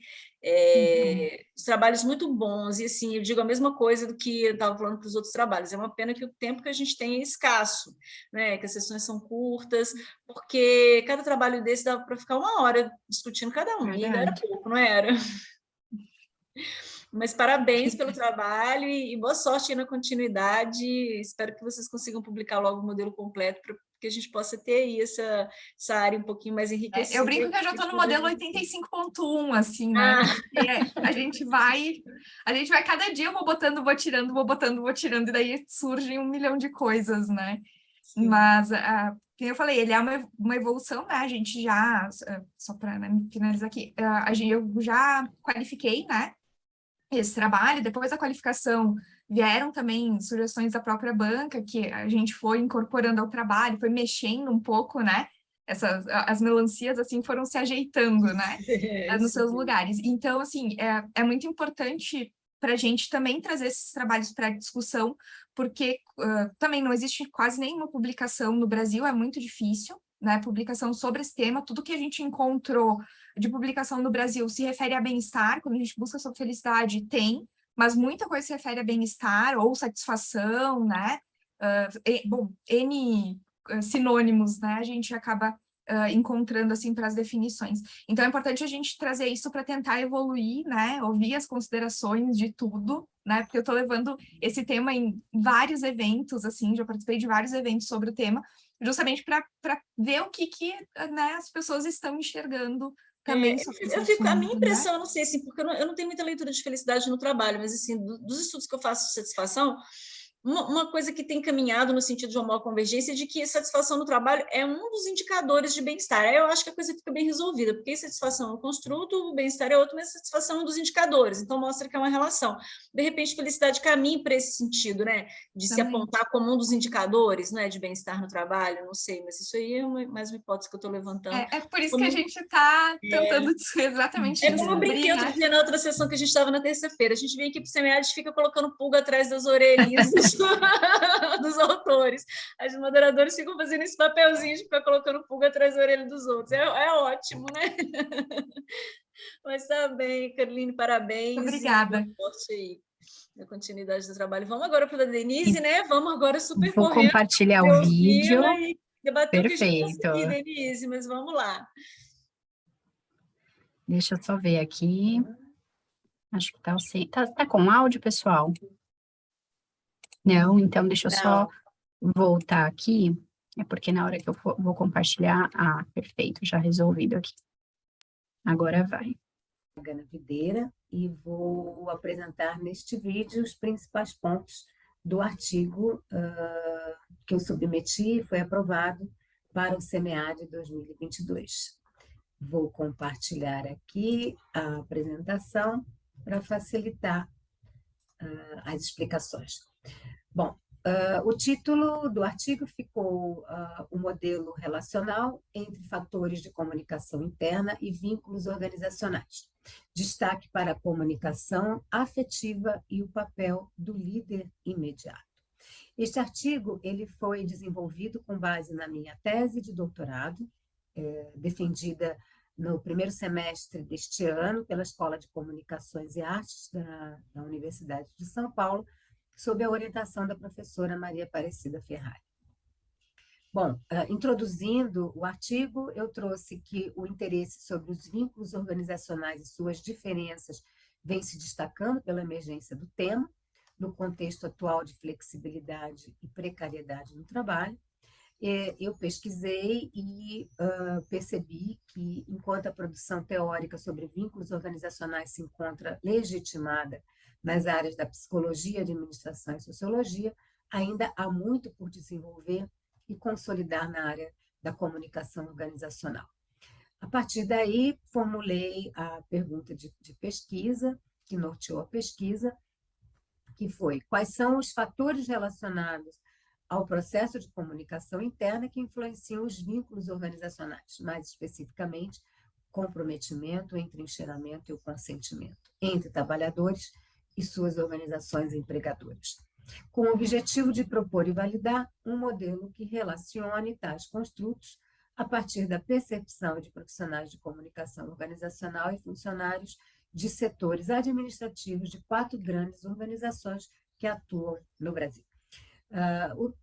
os trabalhos muito bons, e, assim, eu digo a mesma coisa do que eu estava falando para os outros trabalhos, é uma pena que o tempo que a gente tem é escasso, né, que as sessões são curtas, porque cada trabalho desse dava para ficar 1 hora discutindo cada um, e ainda era pouco, não era? Mas parabéns pelo trabalho e boa sorte aí na continuidade. Espero que vocês consigam publicar logo o modelo completo para que a gente possa ter aí essa área um pouquinho mais enriquecida. Eu brinco que eu já estou no modelo 85.1, assim, né? A gente vai cada dia, vou tirando, e daí surgem 1 milhão de coisas, né? Mas, como eu falei, ele é uma evolução, né? A gente já, só para finalizar aqui, eu já qualifiquei, né, esse trabalho. Depois da qualificação, vieram também sugestões da própria banca, que a gente foi incorporando ao trabalho, foi mexendo um pouco, né? As melancias, assim, foram se ajeitando, né? Nos seus lugares. Então, assim, é muito importante para a gente também trazer esses trabalhos para discussão, porque também não existe quase nenhuma publicação no Brasil, é muito difícil, né? Publicação sobre esse tema. Tudo que a gente encontrou de publicação no Brasil se refere a bem-estar. Quando a gente busca sobre felicidade, tem, mas muita coisa se refere a bem-estar ou satisfação, né? Bom, N sinônimos, né? A gente acaba encontrando, assim, para as definições. Então, é importante a gente trazer isso para tentar evoluir, né? Ouvir as considerações de tudo, né? Porque eu estou levando esse tema em vários eventos, assim, já participei de vários eventos sobre o tema, justamente para ver o que né, as pessoas estão enxergando também sobre esse assunto, a minha né? impressão, eu não sei, assim, porque eu não tenho muita leitura de felicidade no trabalho, mas, assim, dos estudos que eu faço de satisfação, uma coisa que tem caminhado no sentido de uma maior convergência é de que satisfação no trabalho é um dos indicadores de bem-estar. Aí eu acho que a coisa fica bem resolvida, porque satisfação é um construto, o bem-estar é outro, mas satisfação é um dos indicadores, então mostra que é uma relação. De repente, felicidade caminha para esse sentido, né? De se apontar como um dos indicadores, né, de bem-estar no trabalho, não sei, mas isso aí é mais uma hipótese que eu estou levantando. É por isso que a gente está tentando exatamente como eu brinquei outro dia na outra sessão que a gente estava na terça-feira, a gente vem aqui para o SEMEAD e fica colocando pulga atrás das orelhinhas dos autores. As moderadoras ficam fazendo esse papelzinho de ficar colocando pulga atrás da orelha dos outros. É ótimo, né? Mas tá bem, Caroline, parabéns. Obrigada. Forte aí na continuidade do trabalho. Vamos agora para a Denise, né? Vamos agora super Vou correndo. compartilhar o vídeo. E debater o que a gente Perfeito. conseguir, Denise, mas vamos lá. Deixa eu só ver aqui. Acho que tá com áudio, pessoal? Não, então deixa eu só voltar aqui. É porque na hora que eu vou compartilhar... Ah, perfeito, já resolvido aqui. Agora vai. Ana Videira, e vou apresentar neste vídeo os principais pontos do artigo que eu submeti e foi aprovado para o SEMEAD 2022. Vou compartilhar aqui a apresentação para facilitar as explicações. Bom, o título do artigo ficou o modelo relacional entre fatores de comunicação interna e vínculos organizacionais. Destaque para a comunicação afetiva e o papel do líder imediato. Este artigo ele foi desenvolvido com base na minha tese de doutorado, defendida no primeiro semestre deste ano pela Escola de Comunicações e Artes da Universidade de São Paulo, sob a orientação da professora Maria Aparecida Ferrari. Bom, introduzindo o artigo, eu trouxe que o interesse sobre os vínculos organizacionais e suas diferenças vem se destacando pela emergência do tema, no contexto atual de flexibilidade e precariedade no trabalho. Eu pesquisei e percebi que, enquanto a produção teórica sobre vínculos organizacionais se encontra legitimada nas áreas da psicologia, administração e sociologia, ainda há muito por desenvolver e consolidar na área da comunicação organizacional. A partir daí, formulei a pergunta de pesquisa, que norteou a pesquisa, que foi: quais são os fatores relacionados ao processo de comunicação interna que influenciam os vínculos organizacionais, mais especificamente, comprometimento, entrincheiramento e o consentimento entre trabalhadores e suas organizações empregadoras, com o objetivo de propor e validar um modelo que relacione tais construtos a partir da percepção de profissionais de comunicação organizacional e funcionários de setores administrativos de 4 grandes organizações que atuam no Brasil.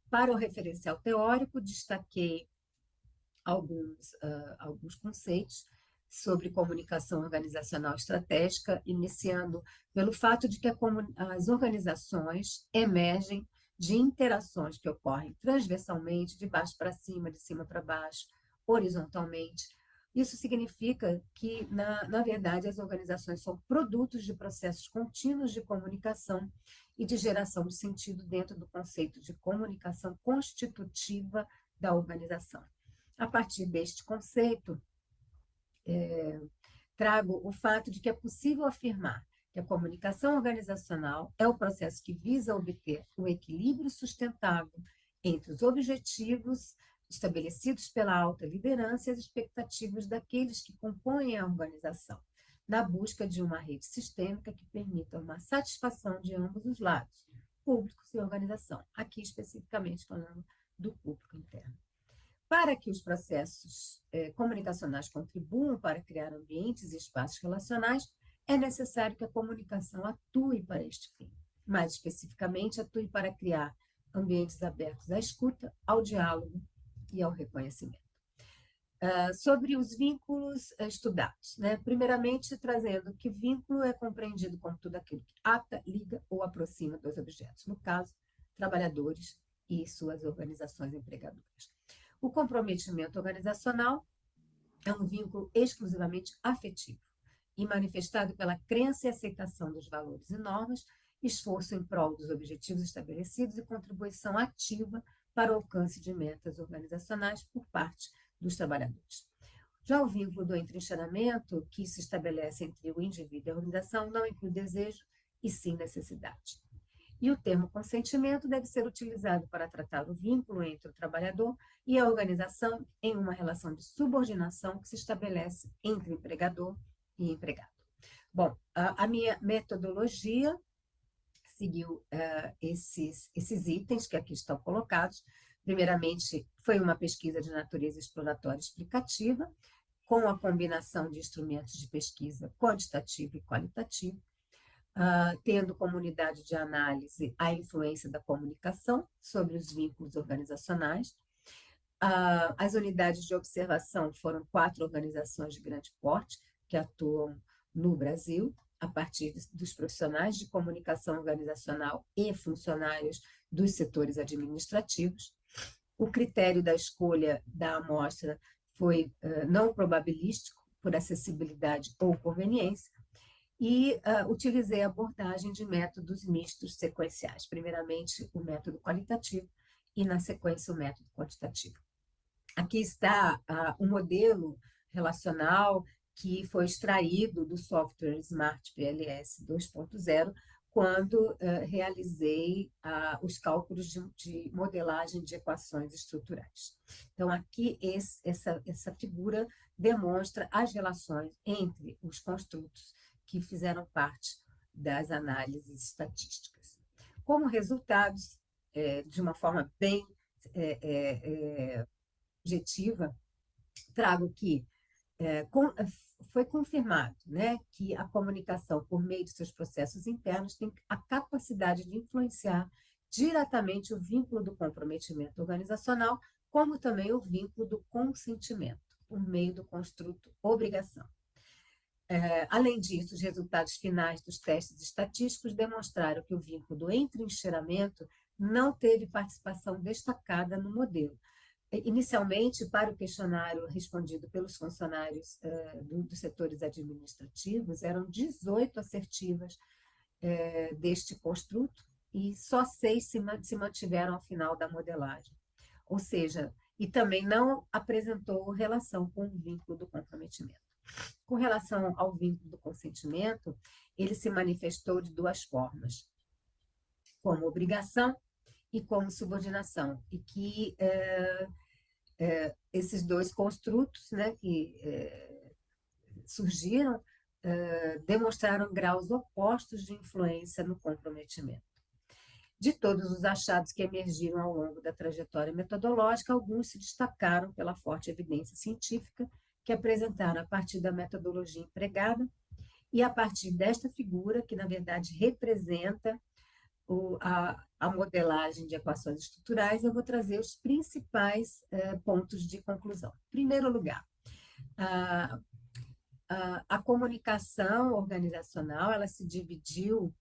Para o referencial teórico, destaquei alguns conceitos sobre comunicação organizacional estratégica, iniciando pelo fato de que as organizações emergem de interações que ocorrem transversalmente, de baixo para cima, de cima para baixo, horizontalmente. Isso significa que, na verdade, as organizações são produtos de processos contínuos de comunicação e de geração de sentido dentro do conceito de comunicação constitutiva da organização. A partir deste conceito, trago o fato de que é possível afirmar que a comunicação organizacional é o processo que visa obter o equilíbrio sustentável entre os objetivos estabelecidos pela alta liderança e as expectativas daqueles que compõem a organização, na busca de uma rede sistêmica que permita uma satisfação de ambos os lados, públicos e organização, aqui especificamente falando do público interno. Para que os processos comunicacionais contribuam para criar ambientes e espaços relacionais, é necessário que a comunicação atue para este fim. Mais especificamente, atue para criar ambientes abertos à escuta, ao diálogo e ao reconhecimento. Sobre os vínculos estudados, né? Primeiramente, trazendo que vínculo é compreendido como tudo aquilo que ata, liga ou aproxima dois objetos, no caso, trabalhadores e suas organizações empregadoras. O comprometimento organizacional é um vínculo exclusivamente afetivo e manifestado pela crença e aceitação dos valores e normas, esforço em prol dos objetivos estabelecidos e contribuição ativa para o alcance de metas organizacionais por parte dos trabalhadores. Já o vínculo do entrincheiramento, que se estabelece entre o indivíduo e a organização, não inclui desejo e sim necessidade. E o termo consentimento deve ser utilizado para tratar o vínculo entre o trabalhador e a organização em uma relação de subordinação que se estabelece entre empregador e empregado. Bom, a minha metodologia seguiu esses itens que aqui estão colocados. Primeiramente, foi uma pesquisa de natureza exploratória e explicativa, com a combinação de instrumentos de pesquisa quantitativa e qualitativa, tendo como unidade de análise a influência da comunicação sobre os vínculos organizacionais. As unidades de observação foram 4 organizações de grande porte que atuam no Brasil, a partir dos profissionais de comunicação organizacional e funcionários dos setores administrativos. O critério da escolha da amostra foi não probabilístico, por acessibilidade ou conveniência, e utilizei a abordagem de métodos mistos sequenciais, primeiramente o método qualitativo e, na sequência, o método quantitativo. Aqui está um modelo relacional que foi extraído do software Smart PLS 2.0, quando realizei os cálculos de modelagem de equações estruturais. Então, aqui essa figura demonstra as relações entre os construtos que fizeram parte das análises estatísticas. Como resultados, de uma forma bem objetiva, trago que foi confirmado, né, que a comunicação, por meio de seus processos internos, tem a capacidade de influenciar diretamente o vínculo do comprometimento organizacional, como também o vínculo do consentimento, por meio do construto obrigação. Além disso, os resultados finais dos testes estatísticos demonstraram que o vínculo do entrincheiramento não teve participação destacada no modelo. Inicialmente, para o questionário respondido pelos funcionários dos setores administrativos, eram 18 assertivas deste construto e só 6 se mantiveram ao final da modelagem. Ou seja, e também não apresentou relação com o vínculo do comprometimento. Com relação ao vínculo do consentimento, ele se manifestou de 2 formas, como obrigação e como subordinação, e que esses 2 construtos, né, que surgiram demonstraram graus opostos de influência no comprometimento. De todos os achados que emergiram ao longo da trajetória metodológica, alguns se destacaram pela forte evidência científica que apresentaram a partir da metodologia empregada e a partir desta figura, que na verdade representa a modelagem de equações estruturais, eu vou trazer os principais pontos de conclusão. Em primeiro lugar, a comunicação organizacional, ela se dividiu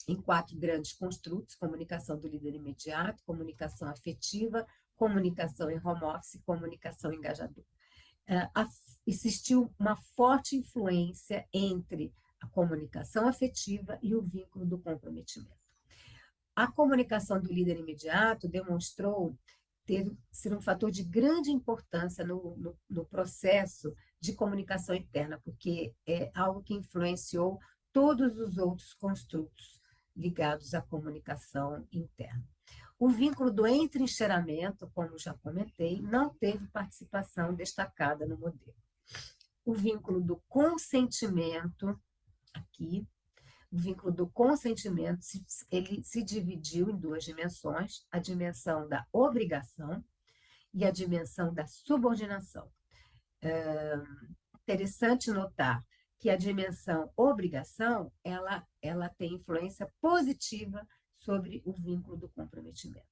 em 4 grandes construtos: comunicação do líder imediato, comunicação afetiva, comunicação em home office, comunicação engajadora. Existiu uma forte influência entre a comunicação afetiva e o vínculo do comprometimento. A comunicação do líder imediato demonstrou ser um fator de grande importância no processo de comunicação interna, porque é algo que influenciou todos os outros construtos ligados à comunicação interna. O vínculo do entrincheiramento, como já comentei, não teve participação destacada no modelo. O vínculo do consentimento, aqui, o vínculo do consentimento, ele se dividiu em duas dimensões, a dimensão da obrigação e a dimensão da subordinação. Interessante notar que a dimensão obrigação, ela tem influência positiva sobre o vínculo do comprometimento.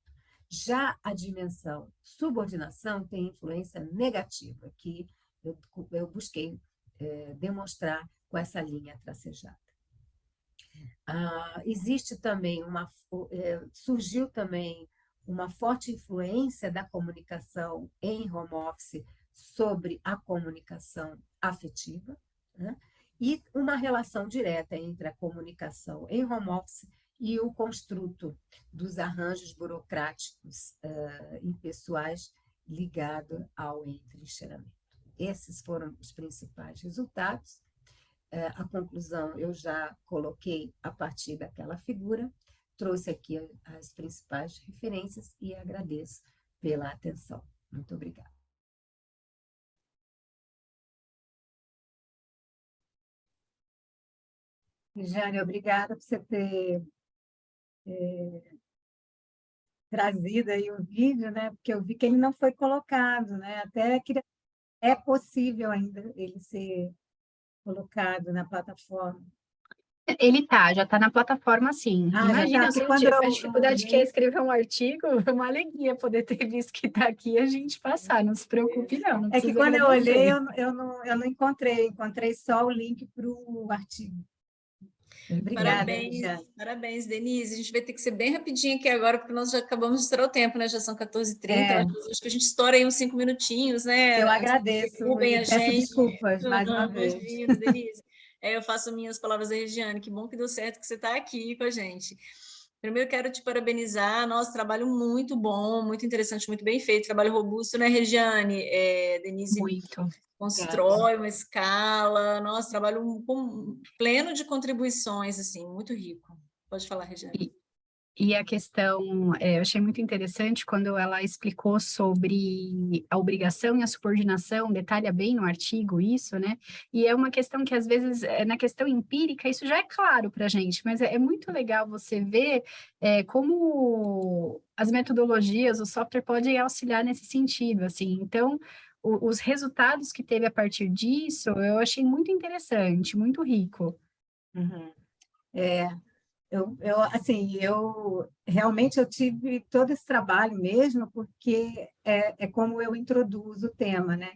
Já a dimensão subordinação tem influência negativa, que eu busquei demonstrar com essa linha tracejada. Existe também surgiu também uma forte influência da comunicação em home office sobre a comunicação afetiva, né? E uma relação direta entre a comunicação em home office e o construto dos arranjos burocráticos impessoais ligado ao entrincheiramento. Esses foram os principais resultados. A conclusão eu já coloquei a partir daquela figura, trouxe aqui as principais referências e agradeço pela atenção. Muito obrigada. Jane, obrigada por você ter trazido aí o vídeo, né? Porque eu vi que ele não foi colocado, né? Até que é possível ainda ele ser colocado na plataforma. Ele já está na plataforma, sim. Imagina, já tá, se quando a dificuldade que é escrever um artigo, é uma alegria poder ter visto que está aqui e a gente passar, não se preocupe não. Não é que precisa quando eu agradecer. olhei, eu não encontrei só o link para o artigo. Obrigada, parabéns, Denise. A gente vai ter que ser bem rapidinho aqui agora, porque nós já acabamos de estourar o tempo, né? Já são 14h30, acho que a gente estoura aí uns 5 minutinhos, né? Eu agradeço, peço desculpas mais uma vez. Imagina, Denise. Eu faço minhas palavras da Regiane, que bom que deu certo que você está aqui com a gente. Primeiro, quero te parabenizar, nosso trabalho muito bom, muito interessante, muito bem feito, trabalho robusto, né, Regiane? Denise muito. Constrói uma escala, nosso trabalho pleno de contribuições, assim, muito rico. Pode falar, Regiane. E a questão, eu achei muito interessante quando ela explicou sobre a obrigação e a subordinação, detalha bem no artigo isso, né? E é uma questão que, às vezes, na questão empírica, isso já é claro para a gente, mas é muito legal você ver como as metodologias, o software pode auxiliar nesse sentido, assim. Então, os resultados que teve a partir disso, eu achei muito interessante, muito rico. Uhum. Realmente eu tive todo esse trabalho mesmo, porque é como eu introduzo o tema, né?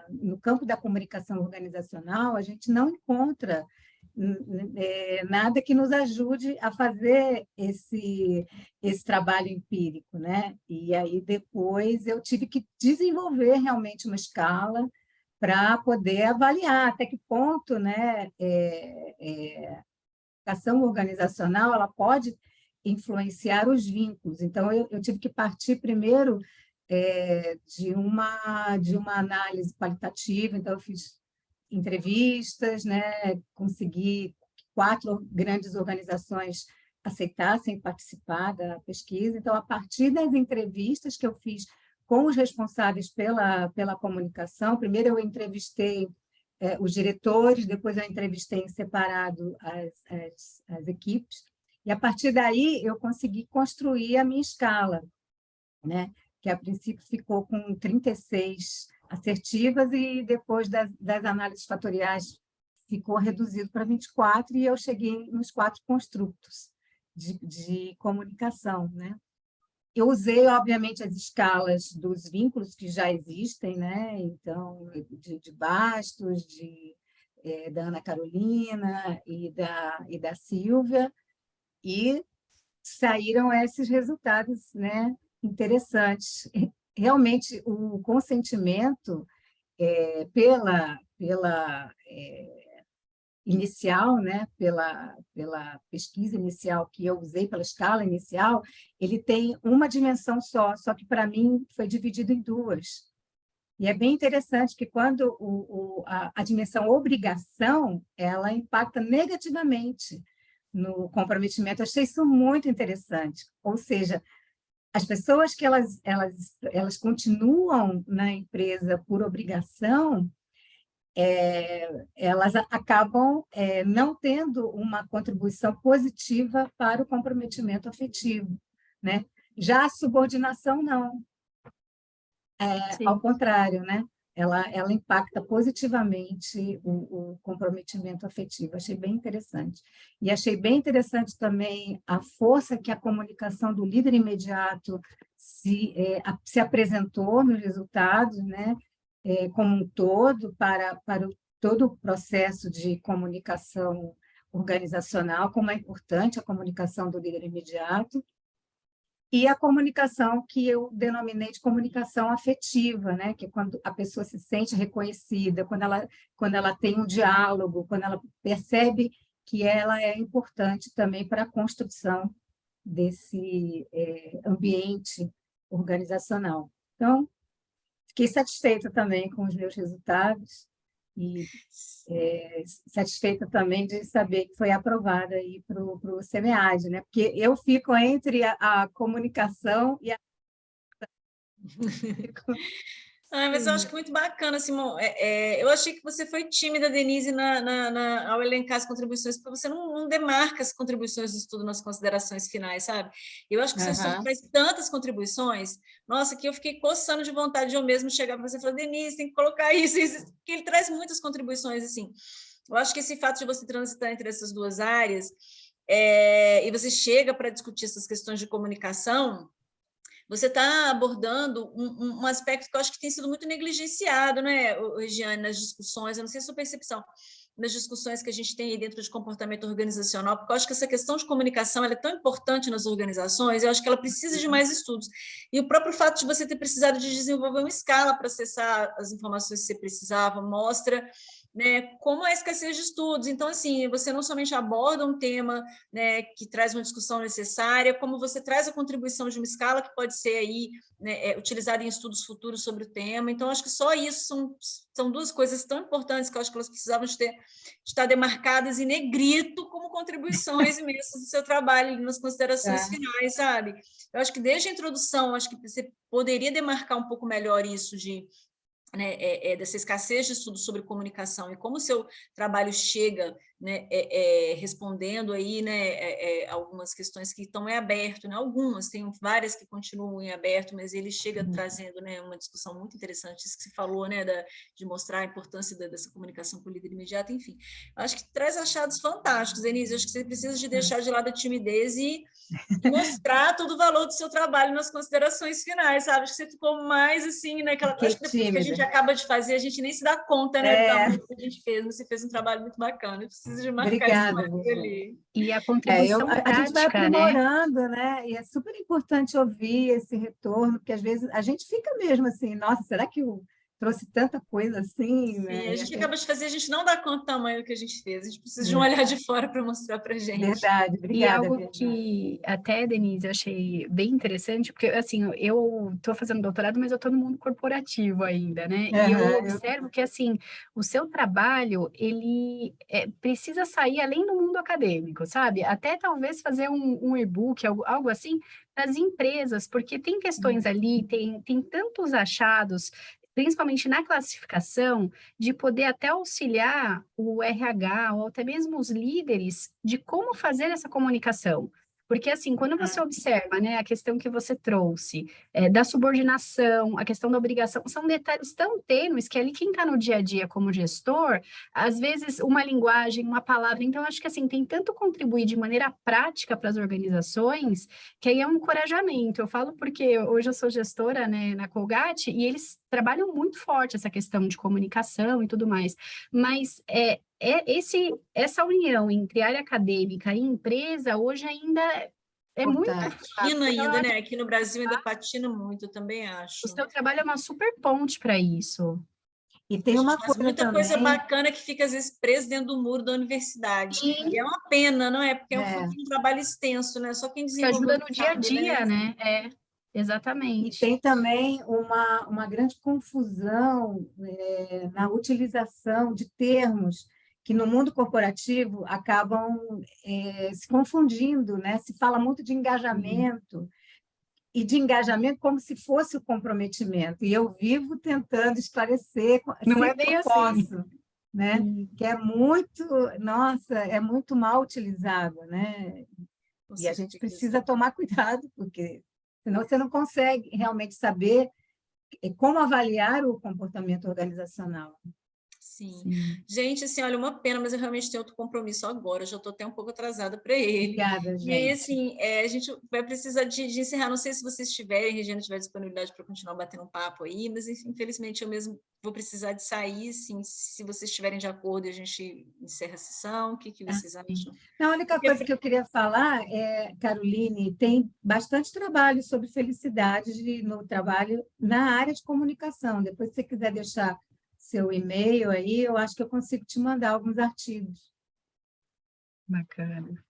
No campo da comunicação organizacional, a gente não encontra nada que nos ajude a fazer esse trabalho empírico, né? E aí depois eu tive que desenvolver realmente uma escala para poder avaliar até que ponto, né, a ação organizacional ela pode influenciar os vínculos. Então, eu tive que partir primeiro de uma análise qualitativa, então eu fiz entrevistas, né, consegui que 4 grandes organizações aceitassem participar da pesquisa. Então, a partir das entrevistas que eu fiz com os responsáveis pela comunicação, primeiro eu entrevistei os diretores, depois eu entrevistei em separado as equipes, e a partir daí eu consegui construir a minha escala, né? Que a princípio ficou com 36 assertivas e depois das análises fatoriais ficou reduzido para 24 e eu cheguei nos 4 construtos de comunicação, né? Eu usei, obviamente, as escalas dos vínculos que já existem, né? Então, de Bastos, da Ana Carolina e da Silvia, e saíram esses resultados, né, interessantes. Realmente, o consentimento pela inicial, né, pela pesquisa inicial que eu usei, pela escala inicial, ele tem uma dimensão só que para mim foi dividido em duas. E é bem interessante que quando a dimensão obrigação, ela impacta negativamente no comprometimento. Eu achei isso muito interessante. Ou seja, as pessoas que elas continuam na empresa por obrigação, elas acabam não tendo uma contribuição positiva para o comprometimento afetivo, né? Já a subordinação, não. Ao contrário, né? Ela impacta positivamente o comprometimento afetivo. Achei bem interessante. E achei bem interessante também a força que a comunicação do líder imediato se apresentou nos resultados, né? Como um todo, para todo o processo de comunicação organizacional, como é importante a comunicação do líder imediato, e a comunicação que eu denominei de comunicação afetiva, né? Que é quando a pessoa se sente reconhecida, quando ela tem um diálogo, quando ela percebe que ela é importante também para a construção desse ambiente organizacional. Então, fiquei satisfeita também com os meus resultados e satisfeita também de saber que foi aprovada aí para o SEMEAD, né? Porque eu fico entre a comunicação e a... Mas eu acho que muito bacana, Simão. Eu achei que você foi tímida, Denise, ao elencar as contribuições, porque você não demarca as contribuições do estudo nas considerações finais, sabe? Eu acho que você faz tantas contribuições, nossa, que eu fiquei coçando de vontade de eu mesmo chegar para você e falar, Denise, tem que colocar isso, porque ele traz muitas contribuições, assim. Eu acho que esse fato de você transitar entre essas duas áreas, e você chega para discutir essas questões de comunicação, você está abordando um aspecto que eu acho que tem sido muito negligenciado, né, Regiane, nas discussões, eu não sei a sua percepção, nas discussões que a gente tem aí dentro de comportamento organizacional, porque eu acho que essa questão de comunicação ela é tão importante nas organizações, eu acho que ela precisa de mais estudos. E o próprio fato de você ter precisado de desenvolver uma escala para acessar as informações que você precisava, mostra, né, como a escassez de estudos. Então, assim, você não somente aborda um tema, né, que traz uma discussão necessária, como você traz a contribuição de uma escala que pode ser aí, né, utilizada em estudos futuros sobre o tema. Então, acho que só isso são duas coisas tão importantes que eu acho que elas precisavam de estar demarcadas em negrito como contribuições imensas do seu trabalho nas considerações finais, sabe? Eu acho que desde a introdução, acho que você poderia demarcar um pouco melhor isso de... Né, dessa escassez de estudos sobre comunicação e como o seu trabalho chega, né, respondendo aí, né, algumas questões que estão em aberto, né, algumas, tem várias que continuam em aberto, mas ele chega trazendo, né, uma discussão muito interessante, isso que se falou, né, de mostrar a importância dessa comunicação com o líder imediato, enfim. Eu acho que traz achados fantásticos, Denise, eu acho que você precisa de deixar de lado a timidez e mostrar todo o valor do seu trabalho nas considerações finais, sabe? Acho que você ficou mais assim, né? Acho que depois que a gente acaba de fazer, a gente nem se dá conta, né? Do tamanho que a gente fez, você fez um trabalho muito bacana. Eu preciso de marcar isso ali. E a contribuição prática, a gente vai aprimorando, né? E é super importante ouvir esse retorno, porque às vezes a gente fica mesmo assim, nossa, será que eu trouxe tanta coisa assim, né? Sim, a gente acaba de fazer, a gente não dá conta do tamanho que a gente fez, a gente precisa de um olhar de fora para mostrar para a gente. Verdade, obrigada. E algo que até, Denise, eu achei bem interessante, porque assim, eu estou fazendo doutorado, mas eu estou no mundo corporativo ainda, né? E eu observo que assim, o seu trabalho, ele precisa sair além do mundo acadêmico, sabe? Até talvez fazer um e-book, algo assim, para as empresas, porque tem questões ali, tem tantos achados, principalmente na classificação, de poder até auxiliar o RH ou até mesmo os líderes de como fazer essa comunicação. Porque, assim, quando você observa, né, a questão que você trouxe, da subordinação, a questão da obrigação, são detalhes tão tênues que ali quem está no dia a dia como gestor, às vezes uma linguagem, uma palavra, então acho que, assim, tem tanto contribuir de maneira prática para as organizações, que aí é um encorajamento. Eu falo porque hoje eu sou gestora, né, na Colgate, e eles trabalham muito forte essa questão de comunicação e tudo mais, mas essa união entre área acadêmica e empresa hoje ainda é muito patina ainda, né? Aqui no Brasil ainda patina muito, eu também acho. O seu trabalho é uma super ponte para isso. E tem uma faz coisa muita coisa também... bacana que fica, às vezes, presa dentro do muro da universidade. E é uma pena, não é? Porque é um trabalho extenso, né? Só quem Que desenvolveu ajuda no dia a sabe, dia, né? E Exatamente. tem também uma grande confusão na utilização de termos que no mundo corporativo acabam se confundindo, né? Se fala muito de engajamento, e de engajamento como se fosse o comprometimento. E eu vivo tentando esclarecer, Não é sempre que bem eu assim. posso, né? Que é muito, nossa, é muito mal utilizado, né? E a gente precisa tomar cuidado, porque senão você não consegue realmente saber como avaliar o comportamento organizacional. Sim. Gente, assim, olha, uma pena, mas eu realmente tenho outro compromisso agora, eu já estou até um pouco atrasada para ele. Obrigada, E aí, gente. assim, a gente vai precisar de encerrar, não sei se vocês tiverem, Regina, tiver disponibilidade para continuar batendo um papo aí, mas, infelizmente, eu mesmo vou precisar de sair, assim, se vocês estiverem de acordo, a gente encerra a sessão, o que vocês acham? A única coisa que eu queria falar Caroline, tem bastante trabalho sobre felicidade no trabalho na área de comunicação. Depois, se você quiser deixar seu e-mail aí, eu acho que eu consigo te mandar alguns artigos. Bacana.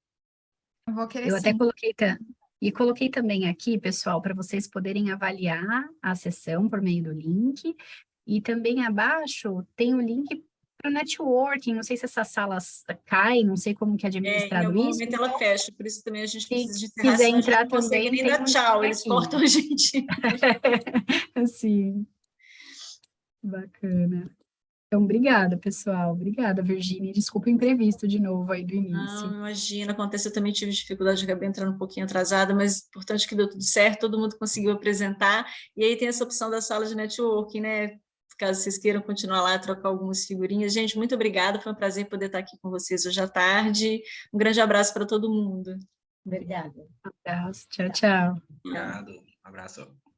Eu vou querer Eu até sim. coloquei também aqui, pessoal, para vocês poderem avaliar a sessão por meio do link. E também abaixo tem o link para o networking. Não sei se essas salas caem, não sei como que é Em administrado algum isso. momento ela fecha, por isso também a gente precisa de Se encerrar, quiser senão a gente entrar não consegue também, nem tem dar um tchau, link eles aqui. cortam a gente. Sim. Bacana. Então, obrigada, pessoal. Obrigada, Virgínia. Desculpa o imprevisto de novo aí do início. Não, imagina, acontece, eu também tive dificuldade, acabei entrando um pouquinho atrasada, mas importante que deu tudo certo, todo mundo conseguiu apresentar, e aí tem essa opção da sala de networking, né? Caso vocês queiram continuar lá, trocar algumas figurinhas. Gente, muito obrigada, foi um prazer poder estar aqui com vocês hoje à tarde. Um grande abraço para todo mundo. Obrigada. Abraço. Tchau, tchau. Obrigado. Um abraço.